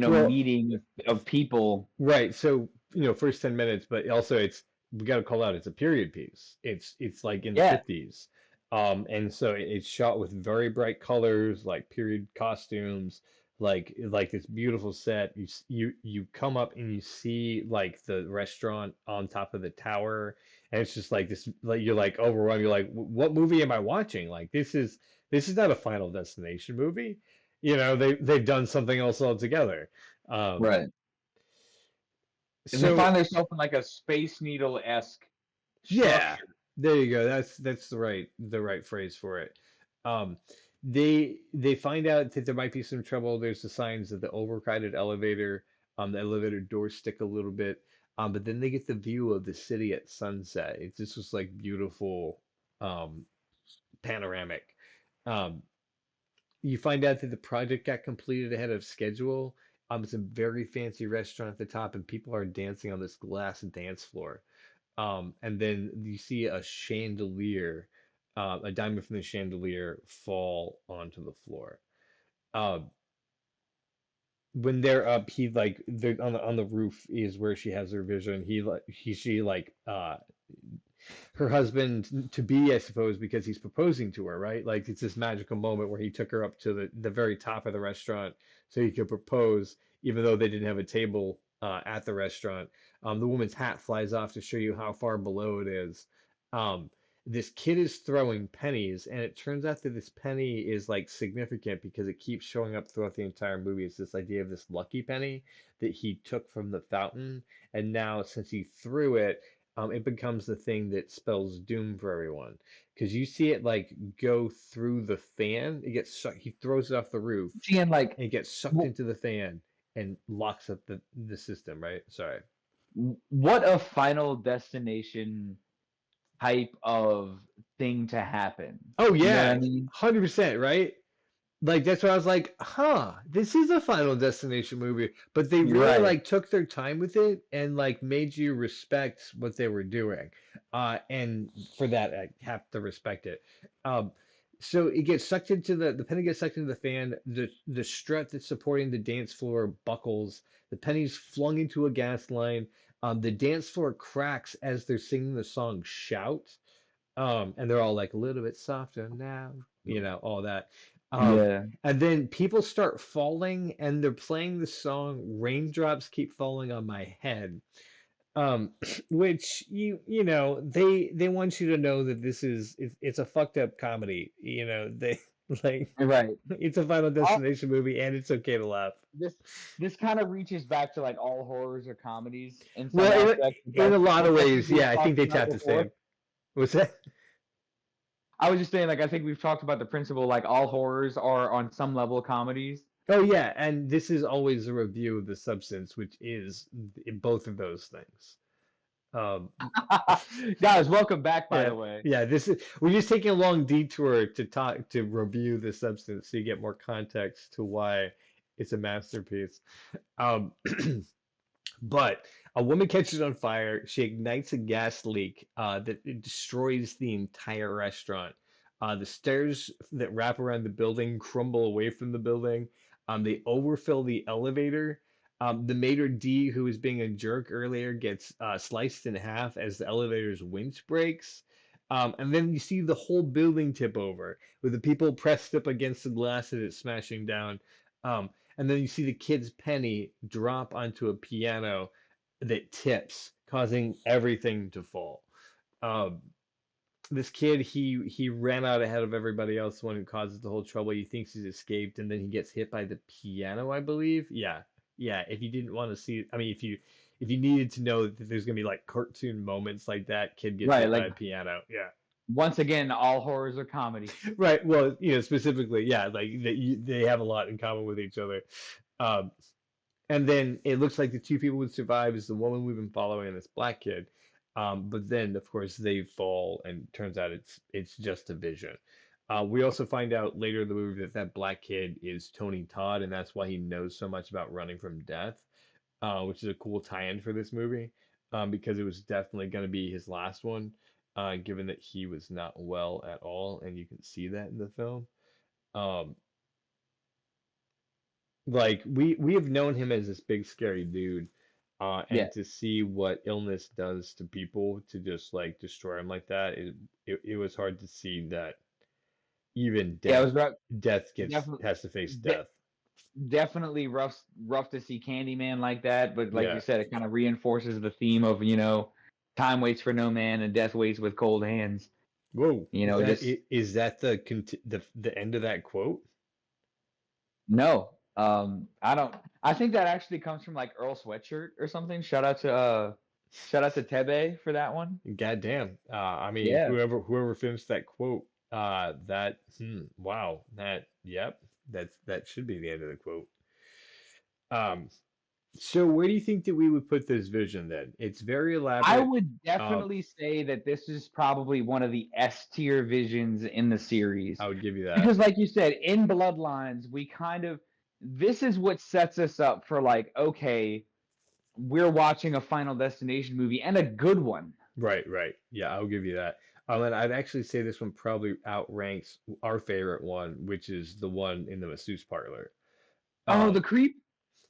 well, meeting of people. right. So, first 10 minutes, but also we got to call out it's a period piece. It's like in the Yeah, 50s. And so it's shot with very bright colors, like period costumes, like this beautiful set. You come up and you see like the restaurant on top of the tower, and it's just like this like you're like overwhelmed. You're like, What movie am I watching? Like this is not a Final Destination movie. They've done something else altogether. Um, right. And they so find themselves in like a Space Needle esque yeah, structure. there you go. That's the right phrase for it. Um, they find out that there might be some trouble. There's the signs of the overcrowded elevator. The elevator doors stick a little bit. But then they get the view of the city at sunset. It's just was like beautiful, um, panoramic. Um, you find out that the project got completed ahead of schedule. It's a very fancy restaurant at the top, and people are dancing on this glass dance floor. And then you see a chandelier, a diamond from the chandelier fall onto the floor. Uh, when they're up, he like they're on the roof is where she has her vision. He like he she like her husband to be, I suppose, because he's proposing to her, right? Like it's this magical moment where he took her up to the very top of the restaurant so he could propose, even though they didn't have a table at the restaurant. The woman's hat flies off to show you how far below it is. Um, this kid is throwing pennies, and it turns out that this penny is like significant because it keeps showing up throughout the entire movie. It's this idea of this lucky penny that he took from the fountain, and now since he threw it, it becomes the thing that spells doom for everyone. Because you see it like go through the fan. It gets sucked. He throws it off the roof, Seeing like, and it gets sucked into the fan and locks up the system. Right? Sorry. what a Final Destination type of thing to happen. Oh You know what I yeah, mean? 100%. Right? Like that's why I was like, huh, this is a Final Destination movie. But they You're really right. like took their time with it and like made you respect what they were doing. And for that, I have to respect it. Um, so it gets sucked into the penny gets sucked into the fan. The strut that's supporting the dance floor buckles. The penny's flung into a gas line. The dance floor cracks as they're singing the song "Shout." And they're all like a little bit softer now, all that. Um, Yeah. and then people start falling, and they're playing the song "Raindrops Keep Falling on My Head," which they want you to know that it's a fucked up comedy. They like Right. it's a Final All, Destination movie, and it's okay to laugh. this this kind of reaches back to like all horrors or comedies in some Well, aspects. in a lot of That's something ways, we've yeah, I think talked they about tap the before. same. What's that? I was just saying, like, I think we've talked about the principle, like all horrors are on some level comedies. Oh yeah, and this is always a review of the substance, which is both of those things. Um, Guys, welcome back, by yeah, the way. yeah. We're just taking a long detour to review the substance, so you get more context to why it's a masterpiece. Um, but a woman catches on fire. She ignites a gas leak that it destroys the entire restaurant. The stairs that wrap around the building crumble away from the building. They overfill the elevator. The maitre d', who was being a jerk earlier, gets sliced in half as the elevator's winch breaks. And then you see the whole building tip over with the people pressed up against the glass as it's smashing down. Um, and then you see the kid's penny drop onto a piano that tips, causing everything to fall. Um, this kid, he ran out ahead of everybody else, the one who causes the whole trouble. He thinks he's escaped, and then he gets hit by the piano, I believe. Yeah, yeah. If you didn't want to see, I mean, if you needed to know that there's gonna be like cartoon moments like that, kid gets Right, hit by like a piano. Yeah. once again, all horrors are comedy. Right. Well, specifically, yeah, like they have a lot in common with each other. Um, And then it looks like the two people who survive is the woman we've been following and this black kid. But then, of course, they fall, and turns out it's just a vision. We also find out later in the movie that that black kid is Tony Todd, and that's why he knows so much about running from death, which is a cool tie-in for this movie, because it was definitely going to be his last one, given that he was not well at all, and you can see that in the film. Um, like we have known him as this big scary dude, and Yeah, to see what illness does to people to just like destroy him like that, it was hard to see that even yeah, it was death gets definitely has to face de- death. definitely rough to see Candyman like that. But like you Yeah. said, it kind of reinforces the theme of time waits for no man and death waits with cold hands. Whoa, Just is that the end of that quote? no. I don't. I think that actually comes from like Earl Sweatshirt or something. Shout out to Tebe for that one. Goddamn. I mean, Yeah. whoever finished that quote, wow, yep, that should be the end of the quote. Um, so where do you think that we would put this vision then? It's very I elaborate. would Uh, definitely say that this is probably one of the S tier visions in the series. I would give you that. Because, like you said, in Bloodlines, this is what sets us up for, like, okay, we're watching a Final Destination movie and a good one. Right, right. Yeah, I'll give you that. And I'd actually say this one probably outranks our favorite one, which is the one in the masseuse parlor. Oh, the Um, creep?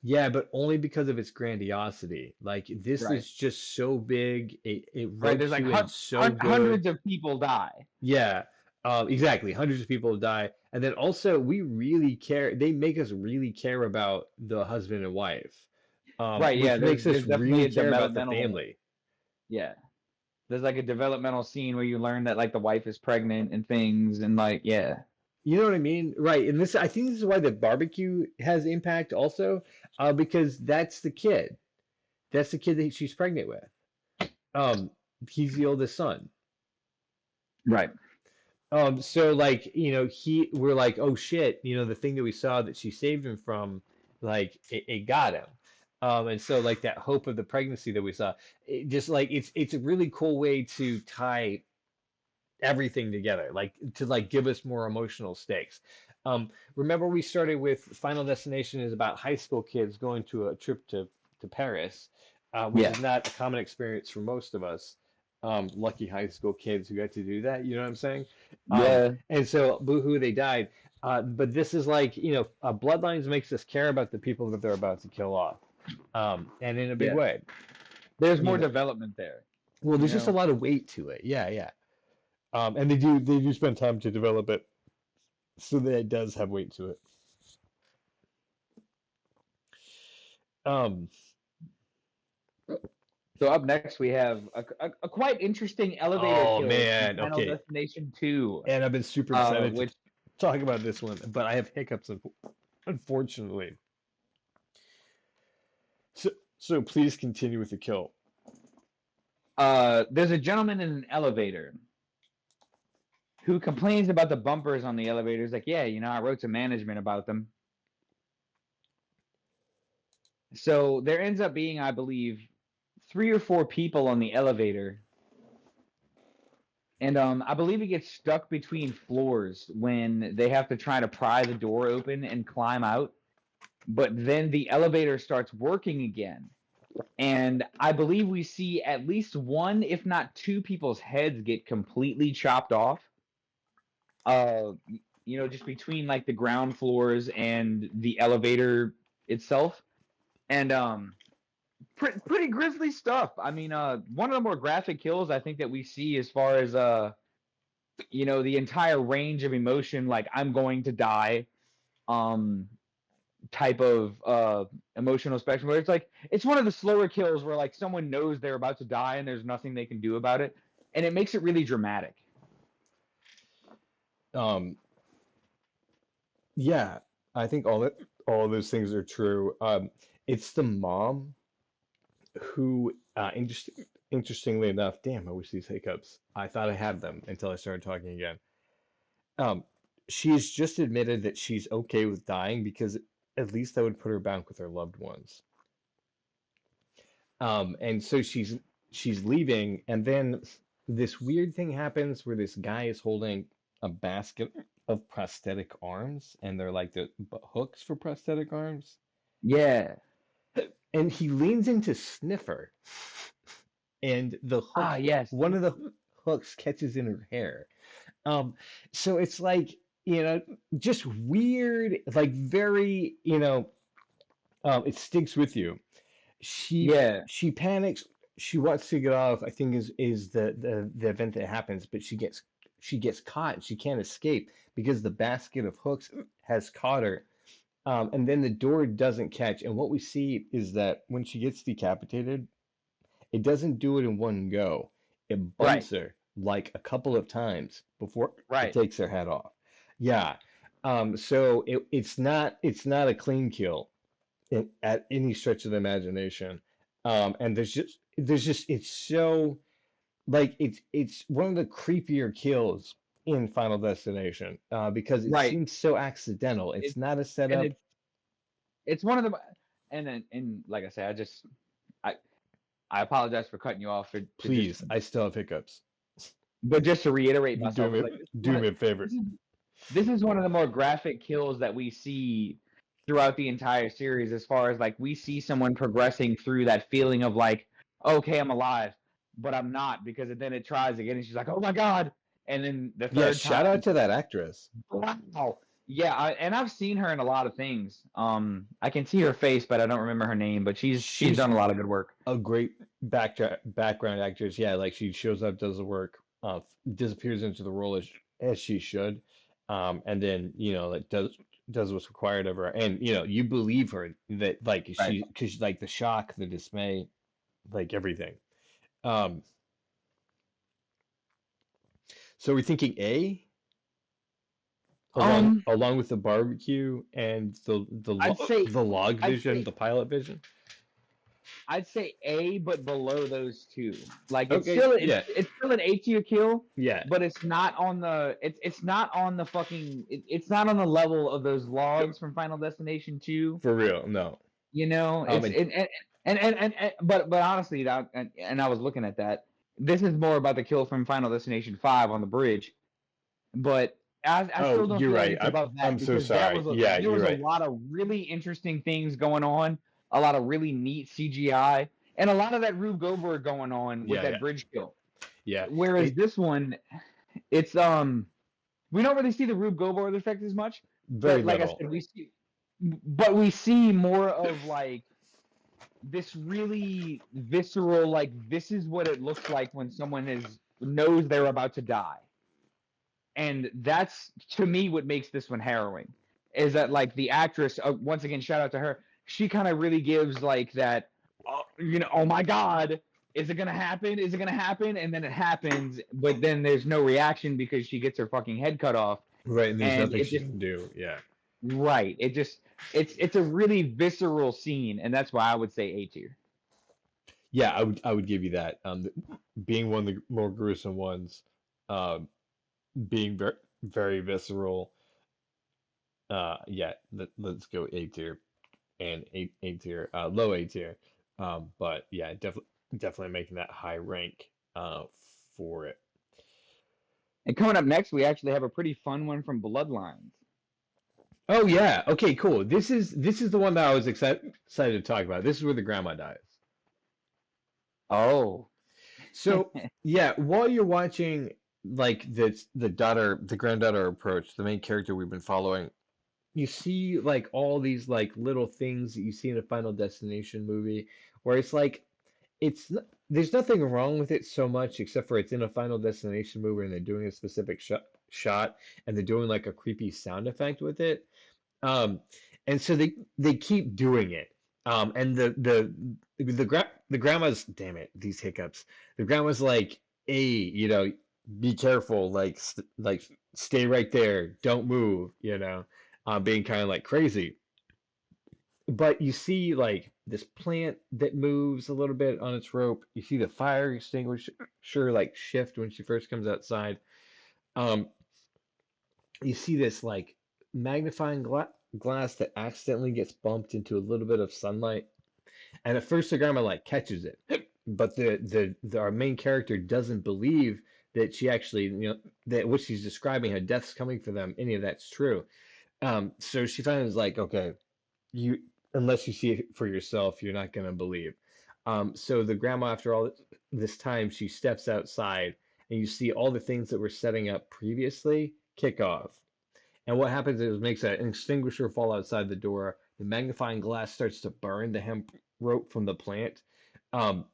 Yeah, but only because of its grandiosity. Like this Right. is just so big. It Right. ropes There's like you in so good. hundreds of people die. Yeah, exactly. Hundreds of people die, and then also we really care. They make us really care about the husband and wife, Right. Yeah. which makes us There's definitely really a care about the developmental. family. Yeah. There's like a developmental scene where you learn that like the wife is pregnant and things and like yeah. You know what I mean? Right. And this, I think this is why the barbecue has impact also, because that's the kid. That's the kid that she's pregnant with. Um, he's the oldest son. Right. So like, we're like, oh shit, the thing that we saw that she saved him from, like, it got him. And so like that hope of the pregnancy that we saw, it just like it's a really cool way to tie everything together, like to like give us more emotional stakes. Remember we started with Final Destination is about high school kids going to a trip to Paris, which Yeah. is not a common experience for most of us. Lucky high school kids who got to do that, you know what I'm saying? Yeah. And so boohoo, they died. But this is like, Bloodlines makes us care about the people that they're about to kill off, and in a big Yeah. way. There's You more know, development there, well, you there's just a know. lot of weight to it. Yeah, yeah. And they do spend time to develop it so that it does have weight to it. Um, So up next we have a quite interesting elevator oh kill from man, Final okay. Destination 2. And I've been super excited to Which talk about this one, but I have hiccups, unfortunately. So, so please continue with the kill. there's a gentleman in an elevator who complains about the bumpers on the elevator. He's like, yeah, I wrote to management about them. So there ends up being, I believe, 3 or 4 people on the elevator. And I believe he gets stuck between floors when they have to try to pry the door open and climb out. But then the elevator starts working again. And I believe we see at least one, if not 2 people's heads get completely chopped off. Uh, just between like the ground floors and the elevator itself. And pretty grisly stuff. I mean, one of the more graphic kills I think that we see as far as the entire range of emotion, like I'm going to die, um, type of emotional spectrum. Where it's one of the slower kills where like someone knows they're about to die and there's nothing they can do about it, and it makes it really dramatic. Um, yeah, I think all of those things are true. It's the mom who, interestingly enough, damn, I wish these hiccups. I thought I had them until I started talking again. Um, she's just admitted that she's okay with dying because at least that would put her back with her loved ones. And so she's leaving, and then this weird thing happens where this guy is holding a basket of prosthetic arms, and they're like the hooks for prosthetic arms. Yeah. And he leans into sniffer, and the Ah, hook, yes. one of the hooks catches in her hair. Um, so it's like, just weird, like very, it sticks with you. Yeah. She panics. She wants to get off. I think is the event that happens, but she gets caught. She can't escape because the basket of hooks has caught her. And then the door doesn't catch. And what we see is that when she gets decapitated, it doesn't do it in one go. It Right. bumps her like a couple of times before it Right. takes her head off. Yeah. So it's not a clean kill at any stretch of the imagination. And there's just it's so like it's one of the creepier kills in Final Destination because it Right. seems so accidental. It's It, not a and setup. it's one of the, and like I say, I I apologize for cutting you off Please, I still have hiccups. but just to reiterate Do myself, me like do me a favor. this is this is one of the more graphic kills that we see throughout the entire series, as far as like we see someone progressing through that feeling of like, okay, I'm alive, but I'm not, because then it tries again and she's like, oh my God. And then the Yeah, third shout out time, to that actress. wow. Yeah, and I've seen her in a lot of things. I can see her face, but I don't remember her name. But she's She's done a lot of good work. a great background actress. Yeah, like she shows up, does the work, disappears into the role as she should, and then like does what's required of her, and you believe her that like Right. because like the shock, the dismay, like everything. Um, so we're thinking A along Um, along with the barbecue and I'd say the log I'd vision, say the pilot vision. I'd say A, but below those two. Like it's Okay, still yeah, it's still an A tier kill, yeah, but it's not on the it's not on the fucking it's not on the level of those logs from Final Destination 2. for real. No, You know, um, it's it, but honestly, and I was looking at that. This is more about the kill from Final Destination 5 on the bridge, but I oh, still don't you're feel like right. it's I'm above I'm that, so because sorry. Yeah, there you're was a right. lot of really interesting things going on, a lot of really neat CGI, and a lot of that Rube Goldberg going on with Yeah, that yeah, bridge kill. yeah. Whereas It this one, it's we don't really see the Rube Goldberg effect as much, very but like I little. said, we see more of like this really visceral, like this is what it looks like when someone knows they're about to die. And that's, to me, what makes this one harrowing, is that like the actress, once again, shout out to her, she kind of really gives like that, oh my God, is it gonna happen, is it gonna happen, and then it happens, but then there's no reaction because she gets her fucking head cut off. Right, and there's And nothing it she just, can do. Yeah. right, it just, it's a really visceral scene, and that's why I would say A tier. Yeah, I would give you that. Being one of the more gruesome ones, um, being very visceral. Yeah, let's go A tier and A tier, low A tier. But yeah, definitely making that high rank for it. And coming up next, we actually have a pretty fun one from Bloodlines. Oh yeah, okay, cool. This is the one that I was excited to talk about. This is where the grandma dies. Oh, So yeah, while you're watching like the granddaughter approach, the main character we've been following, you see like all these like little things that you see in a Final Destination movie where it's like there's nothing wrong with it so much except for it's in a Final Destination movie and they're doing a specific shot and they're doing like a creepy sound effect with it. Um, and so they keep doing it. And the grandma's, damn it, these hiccups. The grandma's like, hey, be careful, like like stay right there, don't move, being kind of like crazy. But you see like this plant that moves a little bit on its rope. You see the fire extinguisher like shift when she first comes outside. Um, you see this like magnifying glass that accidentally gets bumped into a little bit of sunlight, and at first the grandma like catches it, but our main character doesn't believe that she actually, that what she's describing, how death's coming for them, any of that's true. So she finally was like, okay, you unless you see it for yourself, you're not gonna believe. So the grandma, after all this time, she steps outside, and you see all the things that were setting up previously kick off. And what happens is it makes an extinguisher fall outside the door. The magnifying glass starts to burn the hemp rope from the plant. Um,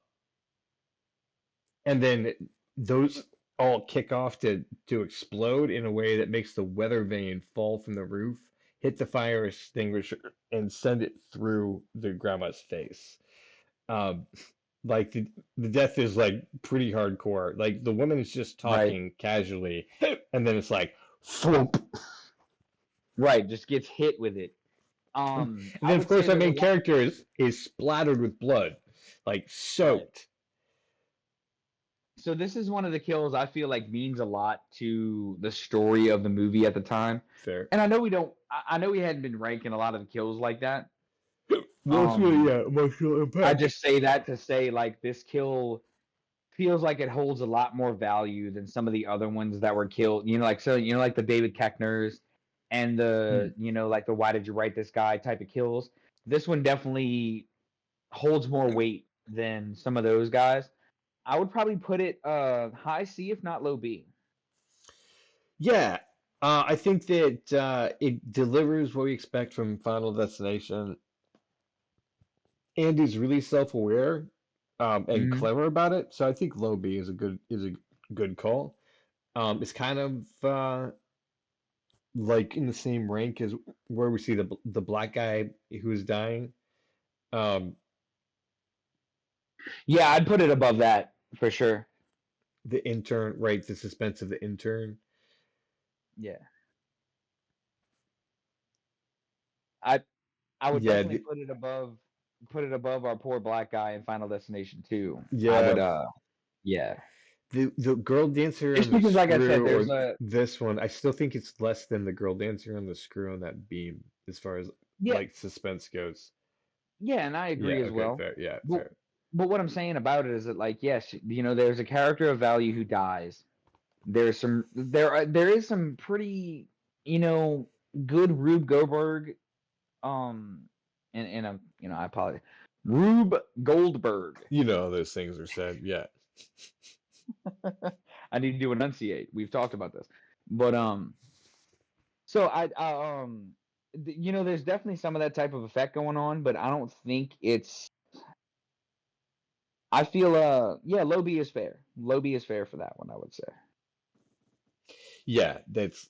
and then those all kick off to explode in a way that makes the weather vane fall from the roof, hit the fire extinguisher, and send it through the grandma's face. Um, like the death is like pretty hardcore. Like the woman is just Right. talking casually, and then it's like, thwomp. Right. Just gets hit with it. And I then of would course say our there's a main lot. character is splattered with blood, like Right. soaked. So this is one of the kills I feel like means a lot to the story of the movie at the time. Fair. And I know we don't. I know we hadn't been ranking a lot of the kills like that. Mostly, yeah, emotional I impact. just say that to say like this kill feels like it holds a lot more value than some of the other ones that were killed. Like the David Keckners and Hmm. like the why did you write this guy type of kills. This one definitely holds more weight than some of those guys. I would probably put it high C if not low B. Yeah, I think that it delivers what we expect from Final Destination. Andy's really self-aware and Mm-hmm. clever about it, so I think low B is a good call. It's kind of like in the same rank as where we see the black guy who is dying. Um, Yeah, I'd put it above that for sure. the intern, right? The suspense of the intern. Yeah, I I would Yeah, definitely put it above our poor black guy in Final Destination 2. I would yeah. yeah. The girl dancer Just on the because like I said, screw, there's or a this one, I still think it's less than the girl dancer on the screw on that beam as far as yeah, like suspense goes. yeah, and I Yeah, agree as okay, well. fair. Yeah, But fair. but what I'm saying about it is that like yes, there's a character of value who dies. There is some pretty good Rube Goldberg um and I'm I apologize. Rube Goldberg. You know how those things are said. Yeah. I need to enunciate. We've talked about this. But so there's definitely some of that type of effect going on, but I don't think it's I feel yeah, low B is fair. Low B is fair for that one, I would say. Yeah, that's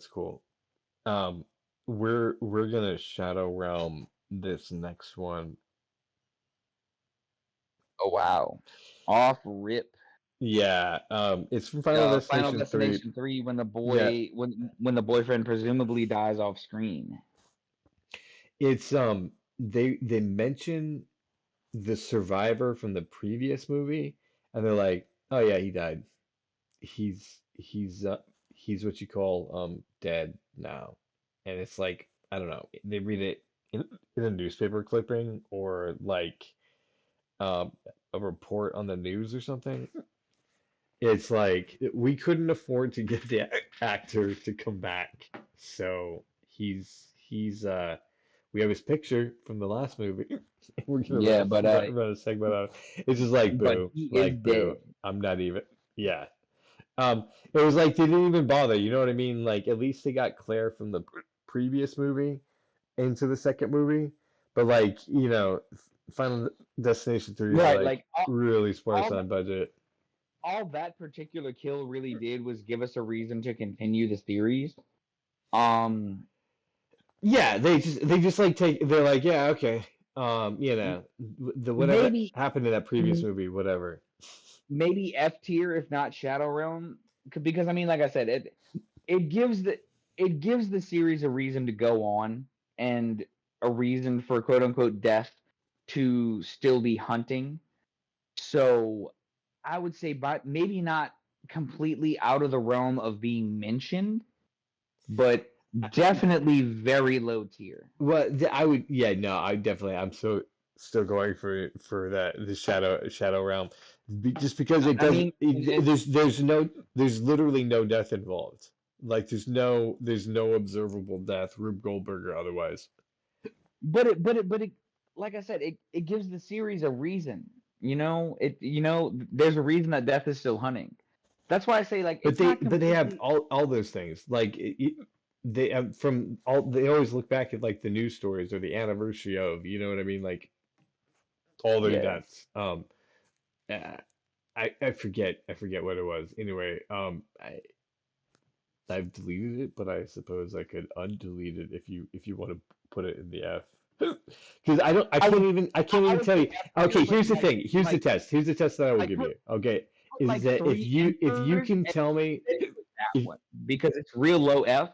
cool. Um, we're gonna Shadow Realm this next one. Oh wow. Off rip. Yeah, it's from Final Final Destination 3. Destination 3 when Yeah, the boyfriend presumably dies off screen. it's they mention the survivor from the previous movie, and they're like, "Oh yeah, he died. He's what you call dead now." And it's like, I don't know. They read it in a newspaper clipping or like um a report on the news or something. It's like we couldn't afford to get the actor to come back, so he's we have his picture from the last movie. We're gonna Yeah, run a segment on it. It's just but he is like boo. dead. I'm not even. Yeah. It was like they didn't even bother. You know what I mean? Like at least they got Claire from the previous movie into the second movie, but like Final Destination 3 is Right, like like really sparse all on budget. all that particular kill really did was give us a reason to continue the series. Um, Yeah, they just like they're like, yeah, okay. The whatever maybe happened in that previous movie, whatever. maybe F tier if not Shadow Realm, because I mean, like I said, it gives the series a reason to go on and a reason for quote unquote death to still be hunting. So I would say, but maybe not completely out of the realm of being mentioned, but definitely very low tier. Well, I would, yeah, no, I definitely, I'm so still going for that the Shadow Realm. Just because it I mean, doesn't, there's literally no death involved. Like there's no observable death, Rube Goldberg or otherwise. but it, like I said, it gives the series a reason. There's a reason that death is still hunting. That's why I say like But it's not they have completely. all those things. Like they have from all they always look back at like the news stories or the anniversary of, you know what I mean? Like all their Yeah. deaths. Uh, I forget what it was. Anyway, I've deleted it, but I suppose I could undelete it if you want to put it in the F. Because I would I can't I even would tell say you. F tier, Okay, but here's the thing. Here's the like test. Here's the test that I will like give put you. Okay, put is like that three if you enters can and tell me then put that if one because it's real low F.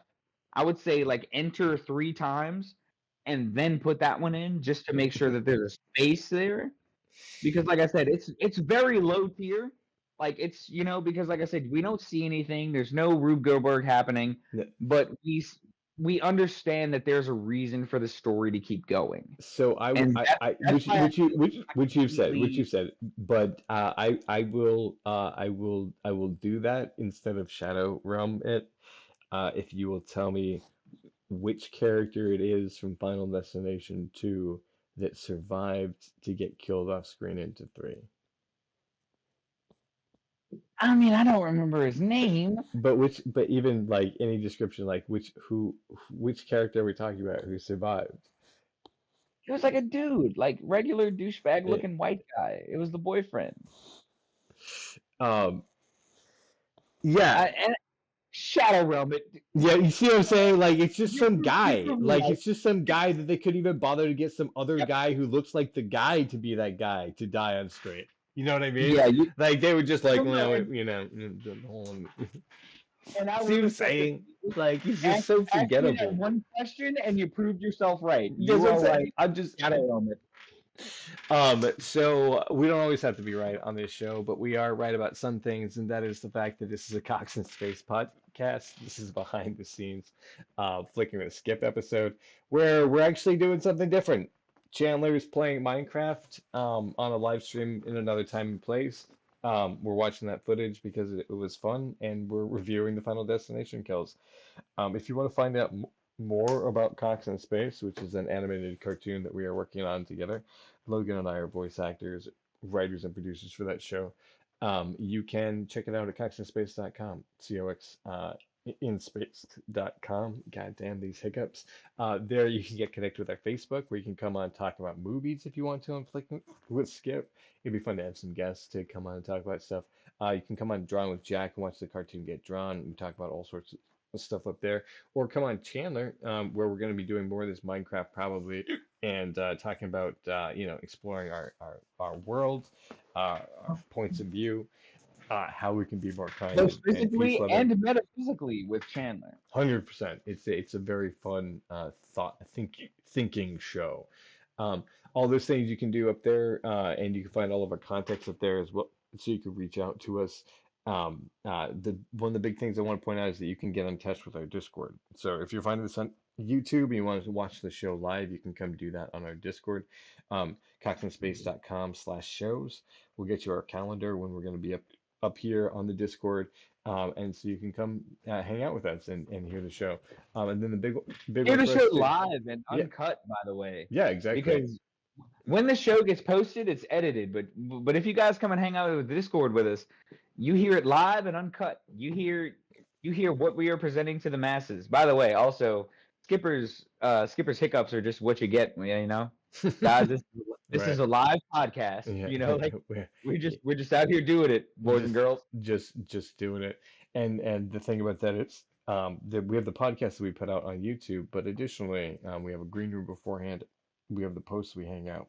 I would say like enter three times and then put that one in just to make sure that there's a space there. Because like I said, it's very low tier. Like because like I said, we don't see anything. There's no Rube Goldberg happening, but we understand that there's a reason for the story to keep going, so and that's why I feel it's not which completely. you've said, but I will do that instead of Shadow Realm it. If you will tell me which character it is from Final Destination 2 that survived to get killed off screen into 3. I mean, I don't remember his name. But even like any description, like which character are we talking about who survived? He was like a dude, like regular douchebag Eh, looking white guy. It was the boyfriend. Um, yeah, And Shadow Realm. yeah, you see what I'm saying? Like it's just some You guy. prove me Like right. it's just some guy that they couldn't even bother to get some other Yep. guy who looks like the guy to be that guy to die on screen. You know what I mean? Yeah, Like they were just like, no, no, well, and, you know, hold on. and I See will what I'm respect it. saying? Like he's just Ask, so ask me that forgettable. one question, and you proved yourself right. That's You what I'm are saying. right. I'm just Shadow Realm. so we don't always have to be right on this show, but we are right about some things, and that is the fact that this is a Cox and Space podcast. This is behind the scenes, flicking the skip episode where we're actually doing something different. Chandler is playing Minecraft on a live stream in another time and place. We're watching that footage because it was fun, and we're reviewing the Final Destination kills. If you want to find out more about Cox in Space, which is an animated cartoon that we are working on together, Logan and I are voice actors, writers, and producers for that show. You can check it out at coxinspace.com, COX inspace.com. God damn these hiccups. There you can get connected with our Facebook where you can come on and talk about movies if you want to on Flick with Skip. It'd be fun to have some guests to come on and talk about stuff. You can come on Drawing with Jack and watch the cartoon get drawn. We talk about all sorts of stuff up there. Or come on Chandler, where we're going to be doing more of this Minecraft probably and talking about, exploring our world, our points of view, how we can be more kind Both and physically peace-loving. and metaphysically with Chandler. 100%. It's a very fun thinking show. Um, all those things you can do up there, and you can find all of our contacts up there as well, so you can reach out to us. The one of the big things I want to point out is that you can get in touch with our Discord. So if you're finding this on YouTube and you want to watch the show live, you can come do that on our Discord, coxinspace.com/shows. We'll get you our calendar when we're going to be up here on the Discord, and so you can come hang out with us and hear the show. And then the big Hear one the for show us too. live and Yeah, uncut, by the way, yeah, exactly. because when the show gets posted, it's edited. But if you guys come and hang out with the Discord with us, you hear it live and uncut. You hear what we are presenting to the masses. By the way, also Skipper's hiccups are just what you get. Guys. This is Right. a live podcast. Yeah, Like we're we're just out here doing it, boys and just girls. just doing it. And the thing about that is that we have the podcast that we put out on YouTube, but additionally, we have a green room beforehand. We have the posts we hang out.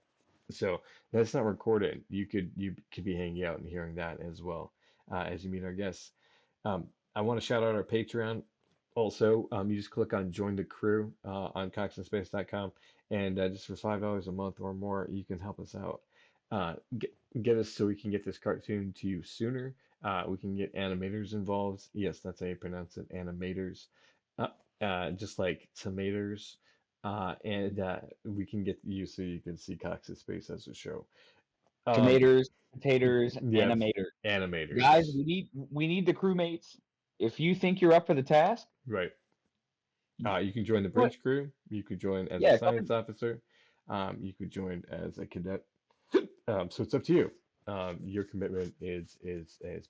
So that's not recorded. You could be hanging out and hearing that as well as you meet our guests. I want to shout out our Patreon. Also, you just click on join the crew on coxinspace.com, and just for $5 a month or more, you can help us out. Get us so we can get this cartoon to you sooner. We can get animators involved. Yes, that's how you pronounce it, animators. Uh, just like tomatoes. And we can get you so you can see Cox's Space as a show. Um, Tomatoes, potatoes, yes, animators. Guys, animators. we need the crewmates. If you think you're up for the task, Right. You can join the what? bridge crew. You could join as a Yeah, science officer. You could join as a cadet. So it's up to you. Your commitment is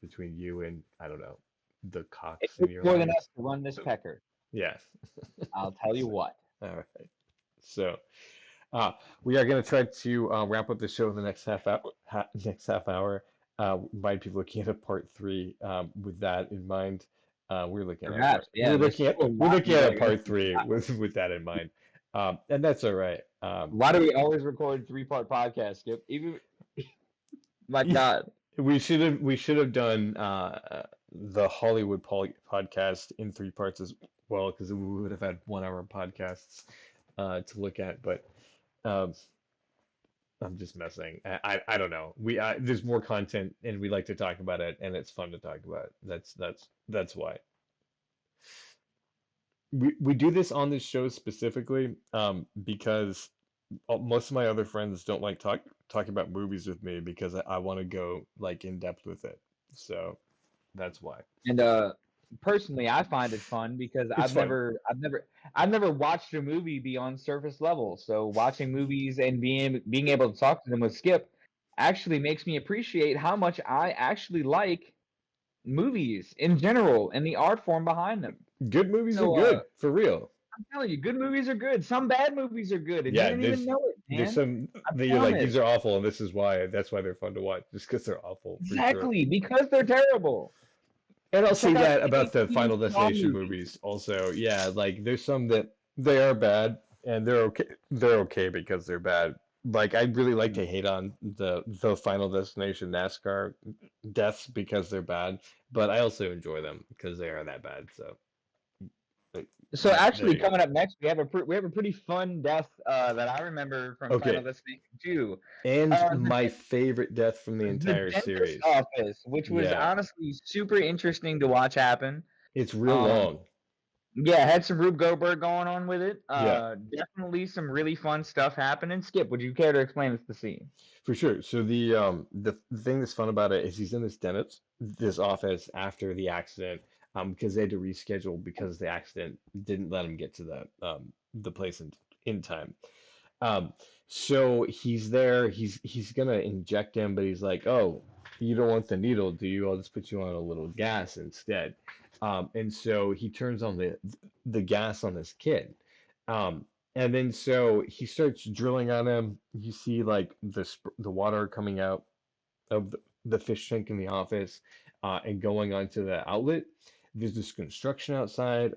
between you and I don't know the it cocks in takes your more than us lives. to run this pecker. Yes. I'll tell you So, what. all right. So uh, we are going to try to wrap up the show in the next half hour. Next half hour. Might be looking at a part three. With that in mind, we're looking at a part. Perhaps, yeah. There's still a We're lot looking we at a gotta go part through. three with that in mind. And that's all right. Why do we always record 3-part podcasts, Skip? Even my God. We should have done the Hollywood podcast in three parts as well because we would have had 1 hour podcasts to look at. But um, I'm just messing. I don't know. There's more content and we like to talk about it and it's fun to talk about. That's why we do this on this show specifically because most of my other friends don't like talking about movies with me because I want to go like in depth with it. So that's why. And personally, I find it fun because It's fun. I've never watched a movie beyond surface level. So watching movies and being able to talk to them with Skip actually makes me appreciate how much I actually like movies in general and the art form behind them. Good movies are So good, for real. I'm telling you, good movies are good. Some bad movies are good, and you Yeah, don't even know it, there's man. some I that you're like, promise. these are awful, and this is why. That's why they're fun to watch, just because they're awful, for sure. Exactly, because they're terrible. And I'll say Check out that any about the teen Final Saw Destination movie. movies also. Yeah, like there's some that they are bad, and they're okay. They're okay because they're bad. Like I really like to hate on the Final Destination NASCAR deaths because they're bad, but I also enjoy them because they are that bad. So like, So there actually, you go. coming up next, we have a pretty fun death that I remember from Final Okay, Destination 2. and The my favorite death from the the entire dentist series. office, which was Yeah, honestly super interesting to watch happen. it's real Um, long. yeah, had some Rube Goldberg going on with it. Yeah, Definitely some really fun stuff happening. Skip, would you care to explain us the scene? for sure. So the thing that's fun about it is he's in this office after the accident because they had to reschedule because the accident didn't let him get to the place in time. Um, so he's there. He's gonna inject him, but he's like, "Oh, you don't want the needle, do you? I'll just put you on a little gas instead." And so he turns on the gas on this kid. And then so he starts drilling on him. You see like the water coming out of the fish tank in the office, and going onto the outlet. There's this construction outside.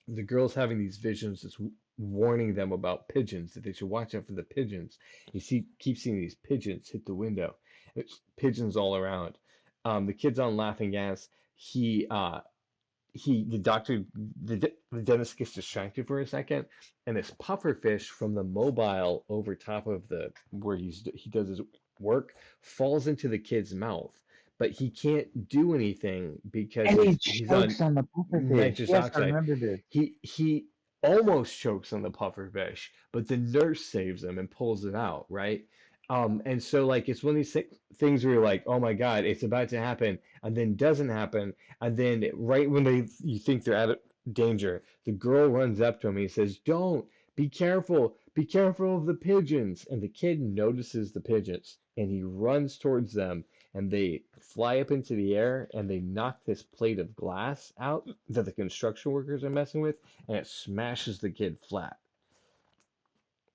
The girl's having these visions that's warning them about pigeons, that they should watch out for the pigeons. Keep seeing these pigeons hit the window. It's pigeons all around. The kid's on laughing gas. The doctor, the dentist gets distracted for a second, and this puffer fish from the mobile over top of the where he does his work falls into the kid's mouth, but he can't do anything because And he he's on chokes on the pufferfish. nitrous Yes, I oxide. remember this. He almost chokes on the puffer fish, but the nurse saves him and pulls it out, right? And so like it's one of these things where you're like, oh my God, it's about to happen, and then doesn't happen, and then right when you think they're out of danger, the girl runs up to him and he says, "Don't, be careful of the pigeons." And the kid notices the pigeons and he runs towards them and they fly up into the air and they knock this plate of glass out that the construction workers are messing with and it smashes the kid flat.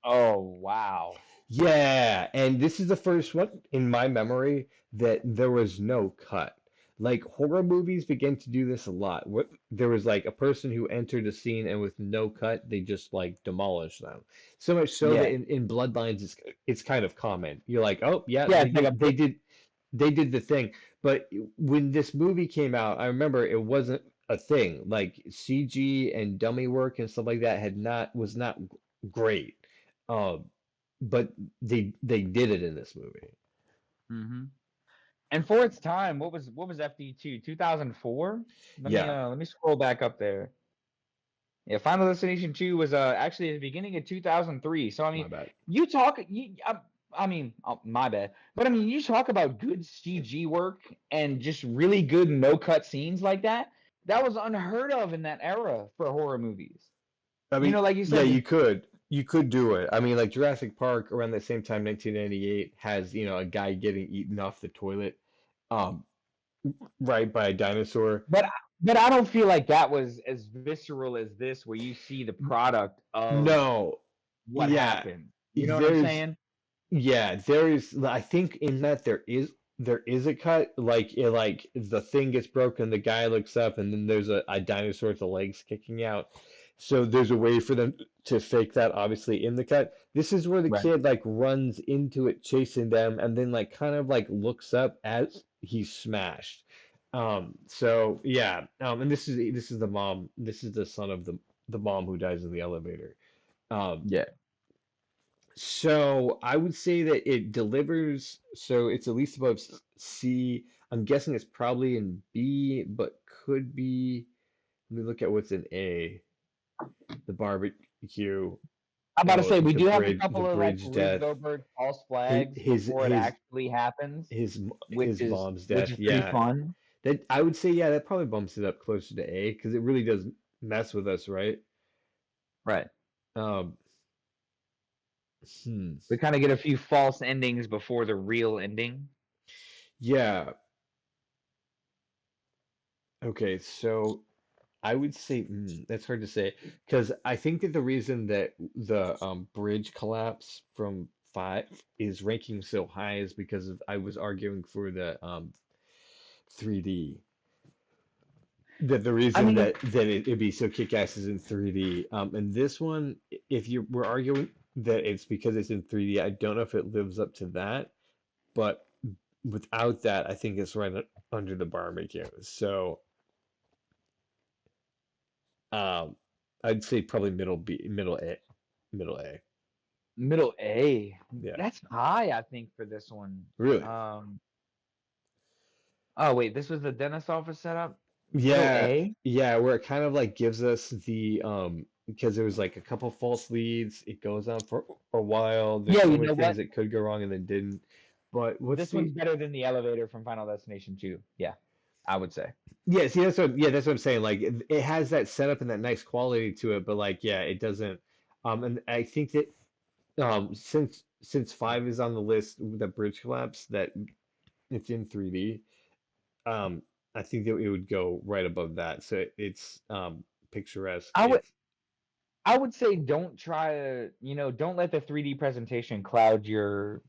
Oh, wow. Yeah, and this is the first one in my memory that there was no cut. Like horror movies begin to do this a lot. There was like a person who entered a scene and with no cut, they just like demolish them. So much so that Yeah. in Bloodlines, it's kind of common. You're like, oh yeah, Yeah, it's like a they did the thing. But when this movie came out, I remember it wasn't a thing. Like CG and dummy work and stuff like that was not great. Um, but they did it in this movie. hmm And for its time, what was FD2? 2004? Yeah, Let me scroll back up there. Yeah, Final Destination 2 was actually at the beginning of 2003. So I my mean, bad. you talk you, I mean, my bad. But I mean, you talk about good CG work and just really good no cut scenes like that. That was unheard of in that era for horror movies. I You mean, know, like you yeah, said, you could do it. I mean, like Jurassic Park around the same time, 1998, has, a guy getting eaten off the toilet, um, right by a dinosaur. but but I don't feel like that was as visceral as this, where you see the product of No, what yeah, happened. You know what I'm there's saying? Yeah, there is. I think in that there is a cut. Like the thing gets broken, the guy looks up, and then there's a dinosaur with the legs kicking out. So there's a way for them to fake that, obviously, in the cut. This is where the Right. kid like runs into it, chasing them, and then like kind of like looks up as he's smashed. So yeah. And this is the mom. This is the son of the mom who dies in the elevator. Um, Yeah. so I would say that it delivers, so it's at least above C. I'm guessing it's probably in B, but could be. Let me look at what's in A. The barbecue, I'm about to say we the do have a the couple of like bridge Rube death, Goldberg false his flags his before it his actually happens, his which his is mom's which death. is pretty Yeah, fun. that I would say, yeah, that probably bumps it up closer to A because it really does mess with us, right? Right. Um, hmm. We kind of get a few false endings before the real ending. Yeah. Okay, so I would say that's hard to say because I think that the reason that the bridge collapse from 5 is ranking so high is because I was arguing for the 3D. That the I reason mean, that it'd be so kick-ass is in 3D. And this one, if you were arguing that it's because it's in 3D, I don't know if it lives up to that, but without that, I think it's right under the barbecue. So. Um, I'd say probably middle B, middle A, middle A. middle A. Yeah, That's high, I think, for this one. really. Um. Oh wait, this was the dentist office setup. Middle Yeah, A. yeah, where it kind of like gives us the because there was like a couple false leads. It goes on for a while. There's Yeah, so you many know things what? that could go wrong and then didn't. But what's This one's the better than the elevator from Final Destination 2. Yeah, I would say. Yeah, see that's what I'm saying. Like it has that setup and that nice quality to it, but like yeah, it doesn't and I think that since 5 is on the list, the bridge collapse, that it's in 3D. Um, I think that it would go right above that. So it's picturesque. I would It's I would say don't try to, don't let the 3D presentation cloud your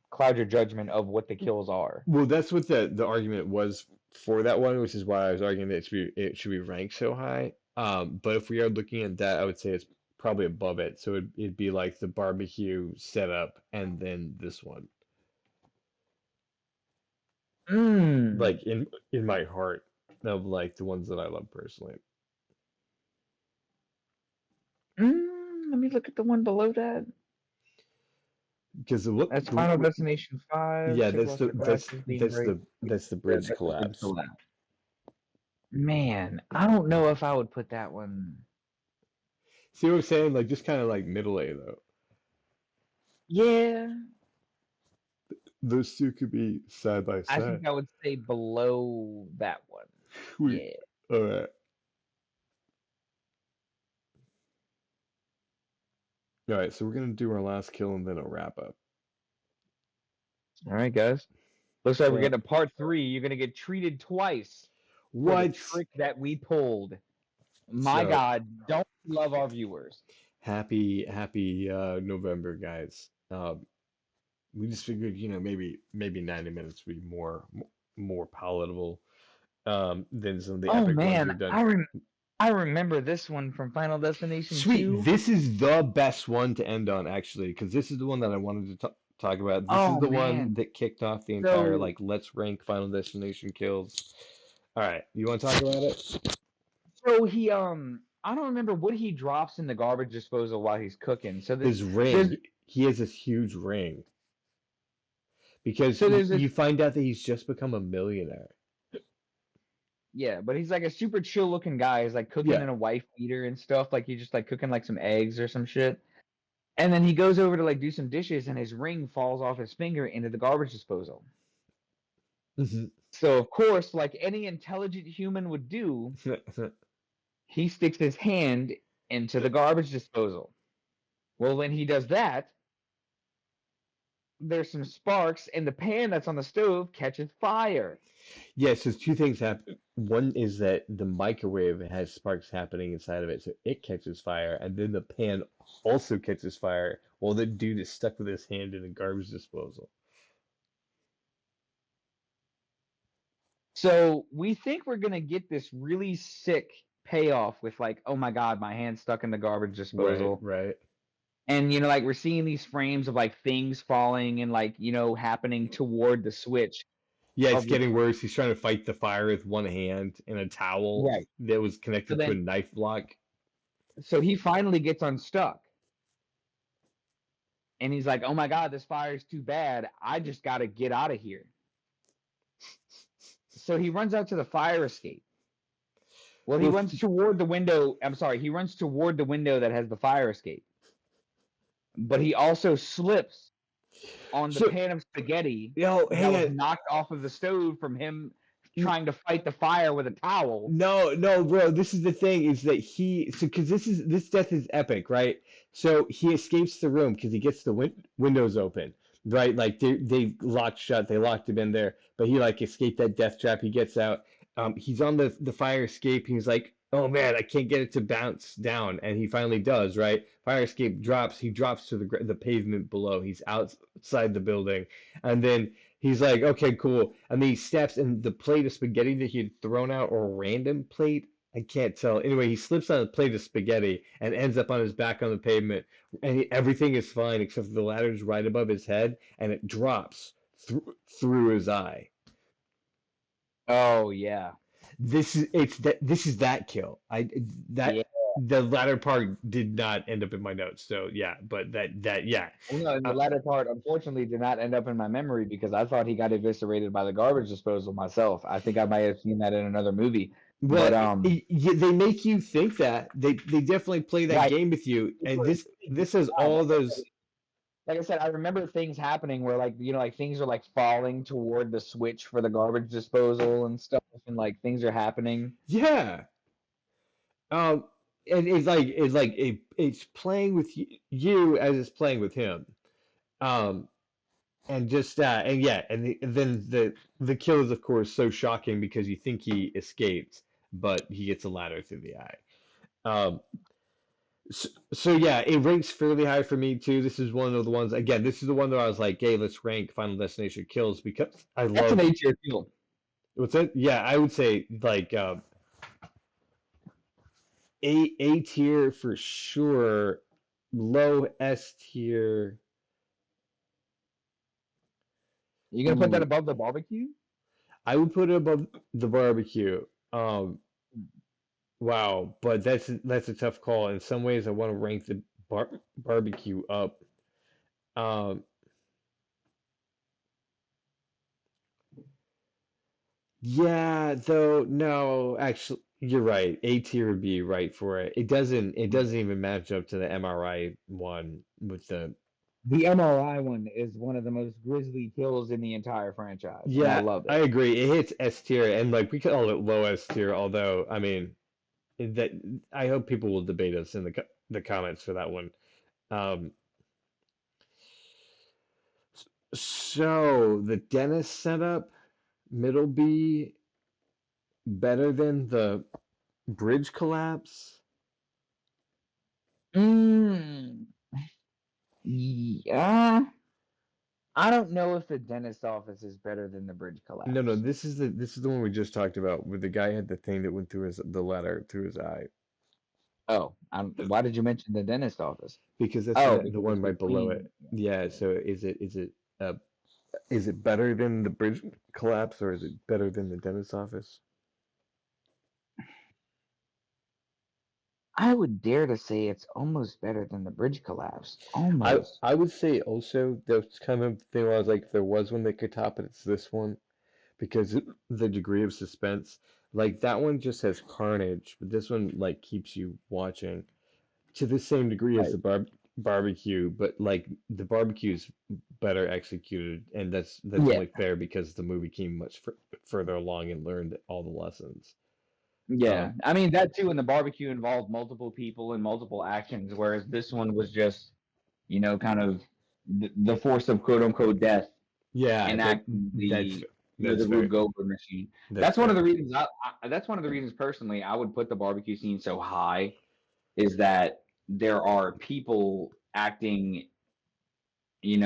judgment of what the kills are. well, that's what the argument was for that one, which is why I was arguing that it should be ranked so high. But if we are looking at that, I would say it's probably above it. So it'd be like the barbecue setup and then this one. Mm. Like in my heart of like the ones that I love personally. Let me look at the one below that. Because That's Final Destination 5. yeah, Chick that's lost the her that's glasses, being that's raped. the Yeah, bridge that's the bridge collapse. collapse. Man, I don't know if I would put that one. See what I'm saying? Like just kind of like middle A though. Yeah, Those two could be side by I side. think I would say below that one. Sweet. Yeah. All right. All right. So we're gonna do our last kill and then a wrap up. All right, guys. Looks like we're So getting a part 3. You're gonna get treated twice for the what? trick that we pulled. My So God, don't we love our viewers? happy November, guys. We just figured, maybe 90 minutes would be more palatable than some of the Oh epic ones man, we've done. I remember this one from Final Destination Sweet. 2. This is the best one to end on, actually, because this is the one that I wanted to talk about. This is Oh the one man. that kicked off the entire, So like, let's rank Final Destination kills. All right. You want to talk about it? so he I don't remember what he drops in the garbage disposal while he's cooking. His There's ring. He has this huge ring because so there's this you find out that he's just become a millionaire. yeah, but he's like a super chill looking guy. He's like cooking Yeah. in a wife beater and stuff. Like he's just like cooking like some eggs or some shit. And then he goes over to like do some dishes, and his ring falls off his finger into the garbage disposal. Mhm. So of course, like any intelligent human would do, he sticks his hand into the garbage disposal. Well, when he does that, there's some sparks, and the pan that's on the stove catches fire. Yeah, so two things happen. One is that the microwave has sparks happening inside of it, so it catches fire, and then the pan also catches fire while the dude is stuck with his hand in a garbage disposal. So we think we're gonna get this really sick payoff with like, oh my god, my hand's stuck in the garbage Right, disposal. right. And like we're seeing these frames of like things falling and like, happening toward the switch Yeah, it's of the getting worse. He's trying to fight the fire with one hand in a towel right. that was So connected to a then knife block. so he finally gets unstuck. And he's like, oh my god, this fire's too bad. I just gotta get out of here. So he runs out to the fire escape. Well, he Well, runs toward the window. I'm sorry, he runs toward the window that has the fire escape. But he also slips on the so, pan of spaghetti yo, that hang was on. knocked off of the stove from him trying to fight the fire with a towel. No, no, bro. This is the thing is that because this death is epic, right? So he escapes the room because he gets the windows open, right? Like they locked shut, they locked him in there, but he like escaped that death trap. He gets out. He's on the fire escape. He's like, oh man, I can't get it to bounce down, and he finally does, right? Fire escape drops. He drops to the pavement below. He's outside the building, and then he's like, okay, cool. And then he steps in the plate of spaghetti that he had thrown out, or a random plate. I can't tell. Anyway, he slips on a plate of spaghetti and ends up on his back on the pavement. And everything is fine except for the ladder's right above his head, and it drops through his eye. Oh yeah. This is that kill. Yeah. The latter part did not end up in my notes. So yeah, but that yeah. Well, no, and the Uh, latter part unfortunately did not end up in my memory because I thought he got eviscerated by the garbage disposal myself. I think I might have seen that in another movie. Well, But they make you think that they definitely play that right. game with you, and this has Like all those. I said, I remember things happening where like like things are like falling toward the switch for the garbage disposal and stuff, and like things are happening. Yeah, um, and it's playing with you as it's playing with him, um, and just and yeah, and then the kill is of course so shocking because you think he escaped, but he gets a ladder through the eye. Um, so yeah, it ranks fairly high for me too. This is one of the ones. Again, this is the one that I was like, "Hey, let's rank Final Destination kills," because I That's an love. A-tier kill. What's that? Yeah, I would say like A tier for sure, low S tier. You gonna put that Ooh, above the barbecue? I would put it above the barbecue. Wow, but that's a tough call. In some ways, I want to rank the barbecue up. Um, Yeah, though, no, actually, you're right. A tier would be right for it. It doesn't even match up to the MRI one with the The MRI one is one of the most grisly kills in the entire franchise, and I yeah, love I it. agree. It hits S tier and like we call it low S tier, although I mean that I hope people will debate us in the comments for that one. Um, so the dentist setup, middle B, better than the bridge collapse. Mm, yeah. I don't know if the dentist office is better than the bridge No, no, collapse. this is the one we just talked about, where the guy had the thing that went through the ladder through his eye, Oh, why did you mention the dentist office? because that's Oh, the because it's one right below it. between. Yeah, so uh is it better than the bridge collapse or is it better than the dentist's office? I would dare to say it's almost better than the bridge collapse. I Almost. I would say also that's kind of thing where I was like, if there was one that could top it, it's this one because the degree of suspense. Like that one just has carnage, but this one like keeps you watching to the same degree as Right. the barbecue, but like the barbecue's better executed, and that's Yeah, only fair because the movie came much further along and learned all the lessons. yeah. Um, I mean that too. In the barbecue involved multiple people and multiple actions, whereas this one was just, kind of the force of quote unquote death yeah, enacting that's the that's Rube fair. Goldberg machine. That's That's one of fair. the reasons that's one of the reasons personally I would put the barbecue scene so high is that there are people acting, in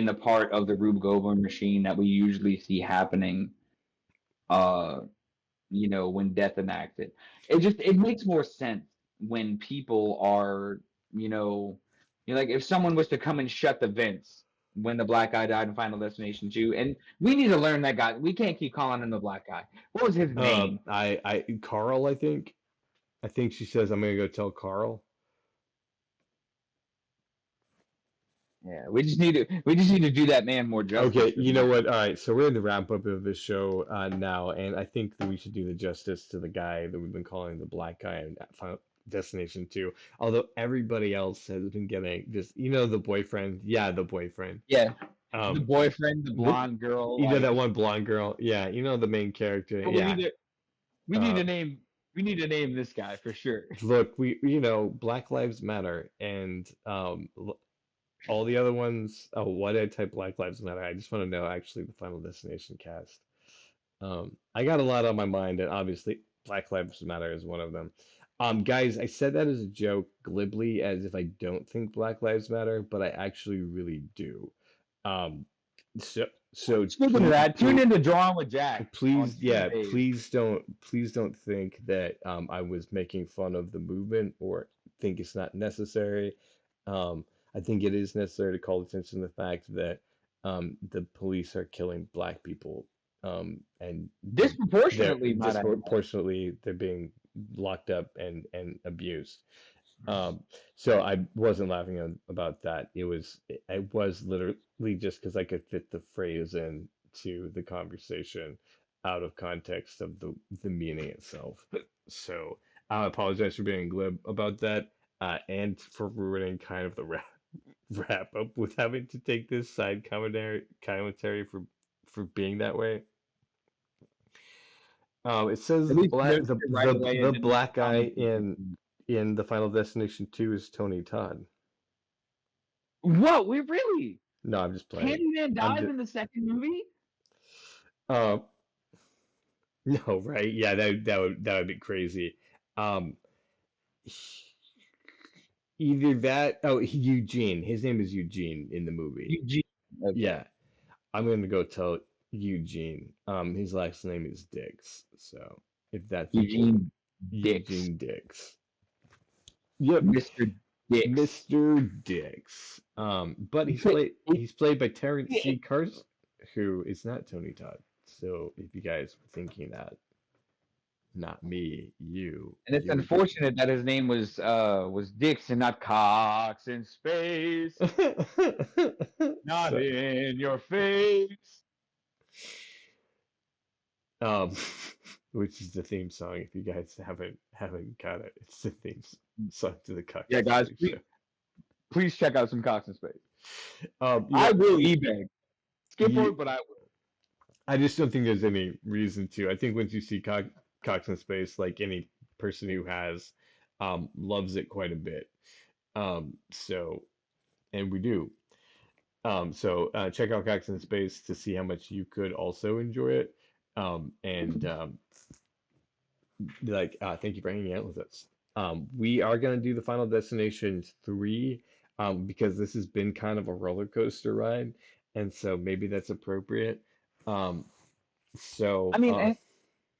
the part of the Rube Goldberg machine that we usually see happening, uh, when death enacted. It makes more sense when people are, you know, like if someone was to come and shut the vents when the black guy died in Final Destination 2, and we need to learn that guy. We can't keep calling him the black guy. What was his name? Carl, I think she says I'm gonna go tell Carl. Yeah, we just need to do that man more justice Okay, for you know me. what? All right, so we're in the wrap up of this show now, and I think that we should do the justice to the guy that we've been calling the black guy in Final Destination 2. Although everybody else has been getting just, the boyfriend. Yeah, the boyfriend. Yeah, the Um, boyfriend, the what, blonde girl, that like, one blonde girl. Yeah, the main character. but we need Yeah. to we need Uh, to name we need to name this guy for sure. look, Black Lives Matter, and all the other ones. Oh, why did I type Black Lives Matter? I just want to know actually the Final Destination cast. I got a lot on my mind, and obviously Black Lives Matter is one of them. Guys, I said that as a joke, glibly, as if I don't think Black Lives Matter, but I actually really do. Um, so Speaking of that, tune into Drawing with Jack on please, yeah, Tuesdays. please don't think that I was making fun of the movement or think it's not necessary. Um, I think it is necessary to call attention to the fact that the police are killing black people, and they're Disproportionately, might I add. disproportionately they're being locked up and abused. Um, so I wasn't laughing about that. I was literally just because I could fit the phrase in to the conversation out of context of the meaning itself. So I apologize for being glib about that, and for ruining kind of the wrap up with having to take this side commentary for being that way. It says At least you noticed the it right away the and didn't black guy comment. in the Final Destination 2 is Tony Todd. What? We really? No, I'm just playing. Candyman I'm dies just in the second movie? uh no, right? Yeah, that would be crazy. Um Either that, oh, Eugene. His name is Eugene in the movie. Eugene. Okay. Yeah, I'm gonna go tell Eugene. His last name is Dix. So if that's important, Eugene Dix. Eugene Dix. Yep, Mr. Dix. Mr. Dix. But he's played by Terrence Yeah. C. Cars, who is not Tony Todd. So if you guys were thinking that, not me, And it's you would be. unfortunate that his name was Dix and not Cox in space. Not So, in your face. um, which is the theme song. If you guys haven't got it, it's the theme song to the Cox Yeah, and guys, Space show. please check out some Cox in space. Yeah, I will eBay. Skip you, it, but I will. I just don't think there's any reason to. I think once you see Cox in Space, like any person who has, loves it quite a bit. So, and we do. So check out Cox in Space to see how much you could also enjoy it. And thank you for hanging out with us. We are gonna do the Final Destination 3, because this has been kind of a roller coaster ride, and so maybe that's appropriate. Um, I so mean, and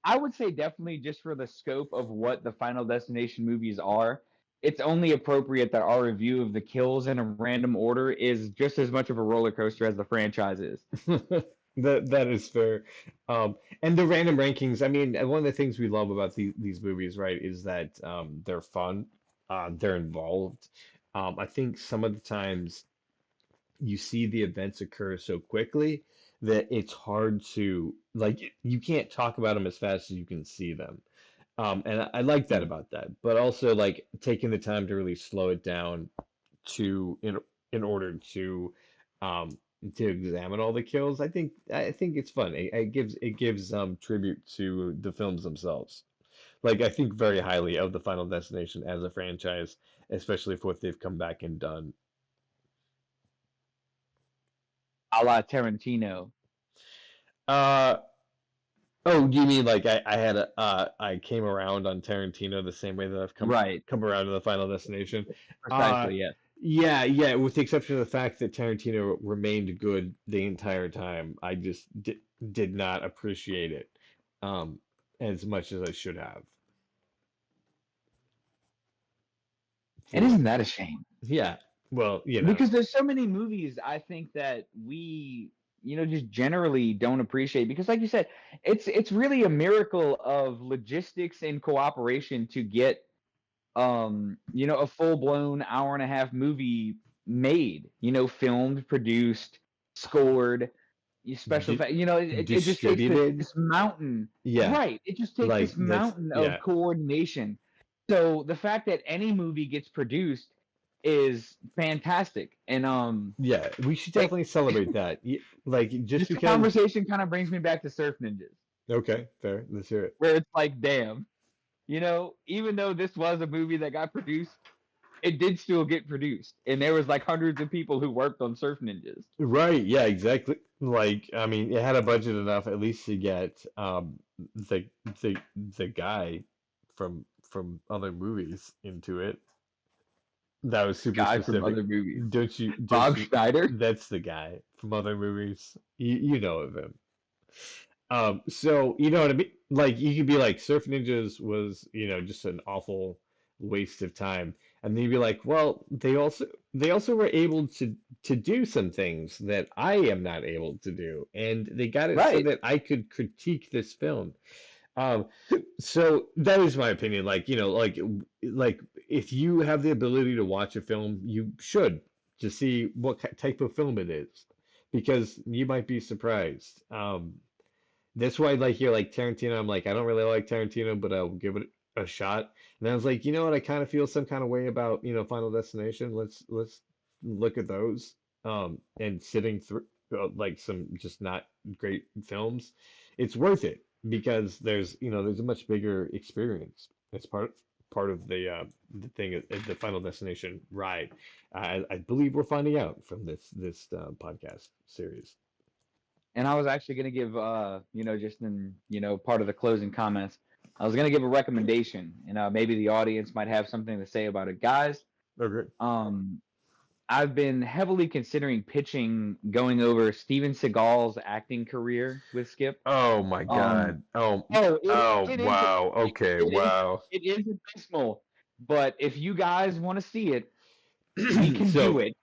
I would say definitely just for the scope of what the Final Destination movies are, it's only appropriate that our review of the kills in a random order is just as much of a roller coaster as the franchise is. that is fair. And the random rankings, I mean, one of the things we love about these movies, right, is that they're fun, they're involved. I think some of the times you see the events occur so quickly that it's hard to like you can't talk about them as fast as you can see them. And I like that about that, but also like taking the time to really slow it down to in order um to examine all the kills. I think it's fun. It gives tribute to the films themselves. Like I think very highly of the Final Destination as a franchise, especially for what they've come back and done. A la Tarantino. Uh oh, do you mean like I came around on Tarantino the same way that I've Right. come around to the Final Destination? Uh Precisely, yes. yeah, with the exception of the fact that Tarantino remained good the entire time. I just did not appreciate it um as much as I should have. And For isn't that a shame? yeah, well, Because there's so many movies I think that we, just generally don't appreciate because like you said, it's really a miracle of logistics and cooperation to get a full-blown hour and a half movie made, filmed, produced, scored, special di effect, it just takes distributed. this mountain. Yeah, Right. It just takes like this that's mountain of yeah. coordination. So the fact that any movie gets produced is fantastic. And Yeah, we should it, definitely celebrate that. Like just this because. conversation kind of brings me back to Surf Ninjas, Okay, fair. Let's hear it. where it's like, damn, even though this was a movie that got produced, it did still get produced, and there was like hundreds of people who worked on Surf Ninjas. Right, yeah, exactly. Like, I mean, it had a budget enough at least to get the the guy from other movies into it. That was super Guy from specific. other movies, Don't Bob you Schneider. that's the guy from other movies. You know of him. So you know what I mean? Like you could be like Surf Ninjas was, just an awful waste of time. And then you'd be like, well, they also were able to do some things that I am not able to do. And they got it so Right, that I could critique this film. Um, so that is my opinion. Like, like if you have the ability to watch a film, you should to see what type of film it is, because you might be surprised. That's why, like, you're like Tarantino. I'm like, I don't really like Tarantino, but I'll give it a shot. And I was like, you know what? I kind of feel some kind of way about, Final Destination. Let's look at those. And sitting through like some just not great films, it's worth it because there's a much bigger experience. It's part of the thing the Final Destination ride. I believe we're finding out from this podcast series. and I was actually going to give, just in, part of the closing comments, I was going to give a recommendation, and maybe the audience might have something to say about it, guys. Okay. Um, I've been heavily considering pitching going over Steven Seagal's acting career with Skip. Oh my Um, God. Oh, oh, oh, it is wow. Okay, it is wow. it is abysmal. But if you guys want to see it, we can do So it,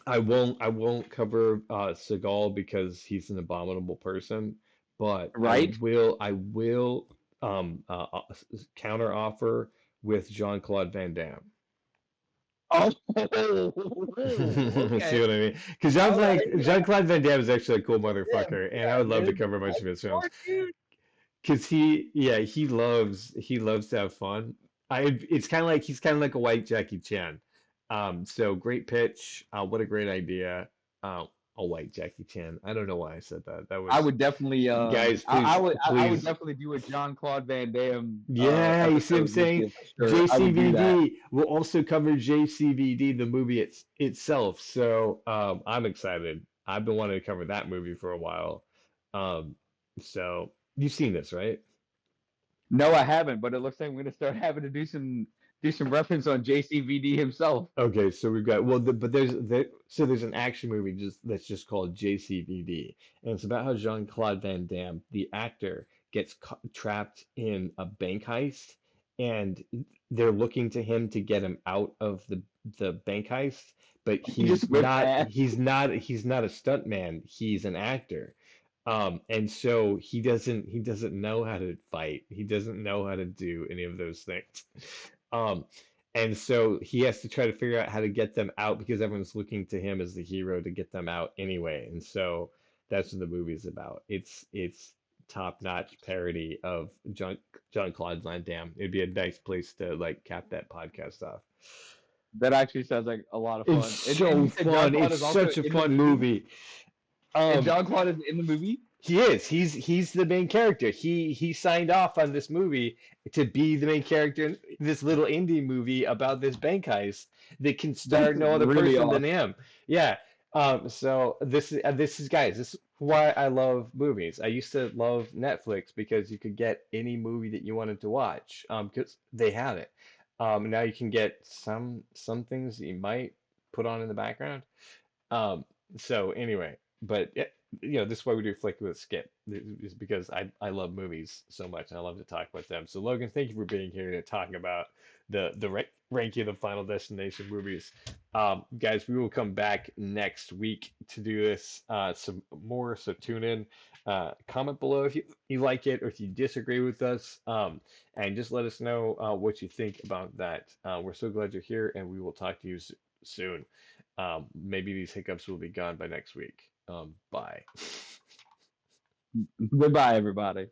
I won't cover Seagal because he's an abominable person, but right? I will counter offer with Jean-Claude Van Damme. Oh, See okay, what I mean? Because all right, yeah, Jean-Claude Van Damme is actually a cool yeah, motherfucker, and I yeah. would love to There's cover a bunch that's of his films. smart, dude. Because he loves to have fun. It's kind of like he's kind of like a white Jackie Chan. So great pitch. What a great idea. A white Jackie Chan. I don't know why I said that. That I was would definitely, guys, I please, would, I would please. definitely do a John Claude Van Damme Yeah, you see what I'm episode with saying? you for sure. I would do that. JCVD. We'll also cover JCVD, the movie itself. So I'm excited. I've been wanting to cover that movie for a while. Um, so you've seen this, right? No, I haven't, but it looks like I'm gonna start having to do some reference on JCVD himself. Okay, so we've got but there's an action movie that's just called JCVD, and it's about how Jean-Claude Van Damme, the actor, gets trapped in a bank heist, and they're looking to him to get him out of the bank heist, but He just whipped ass. he's not a stuntman, he's an actor. And so he doesn't know how to fight. He doesn't know how to do any of those things. Um, and so he has to try to figure out how to get them out because everyone's looking to him as the hero to get them out anyway. And so that's what the movie's about. It's top-notch parody of John Claude Van Damme. It'd be a nice place to like cap that podcast off. That actually sounds like a lot of It's fun. And so you said John fun. Claude It's is also such a in the fun movie. movie. And Um, John Claude is in the movie. he is. He's the main character. He signed off on this movie to be the main character in this little indie movie about this bank heist that can star That's no other really person than awesome. him. Yeah. So this is guys. This is why I love movies. I used to love Netflix because you could get any movie that you wanted to watch. Because they have it. Now you can get some things that you might put on in the background. Um, so anyway, but yeah, this is why we do Flick with Skip, is because I love movies so much and I love to talk about them. So Logan, thank you for being here and talking about the ranking of the Final Destination movies. Guys, we will come back next week to do this some more. So tune in. Comment below if you like it or if you disagree with us. And just let us know what you think about that. We're so glad you're here, and we will talk to you soon. Maybe these hiccups will be gone by next week. Bye. Goodbye, everybody.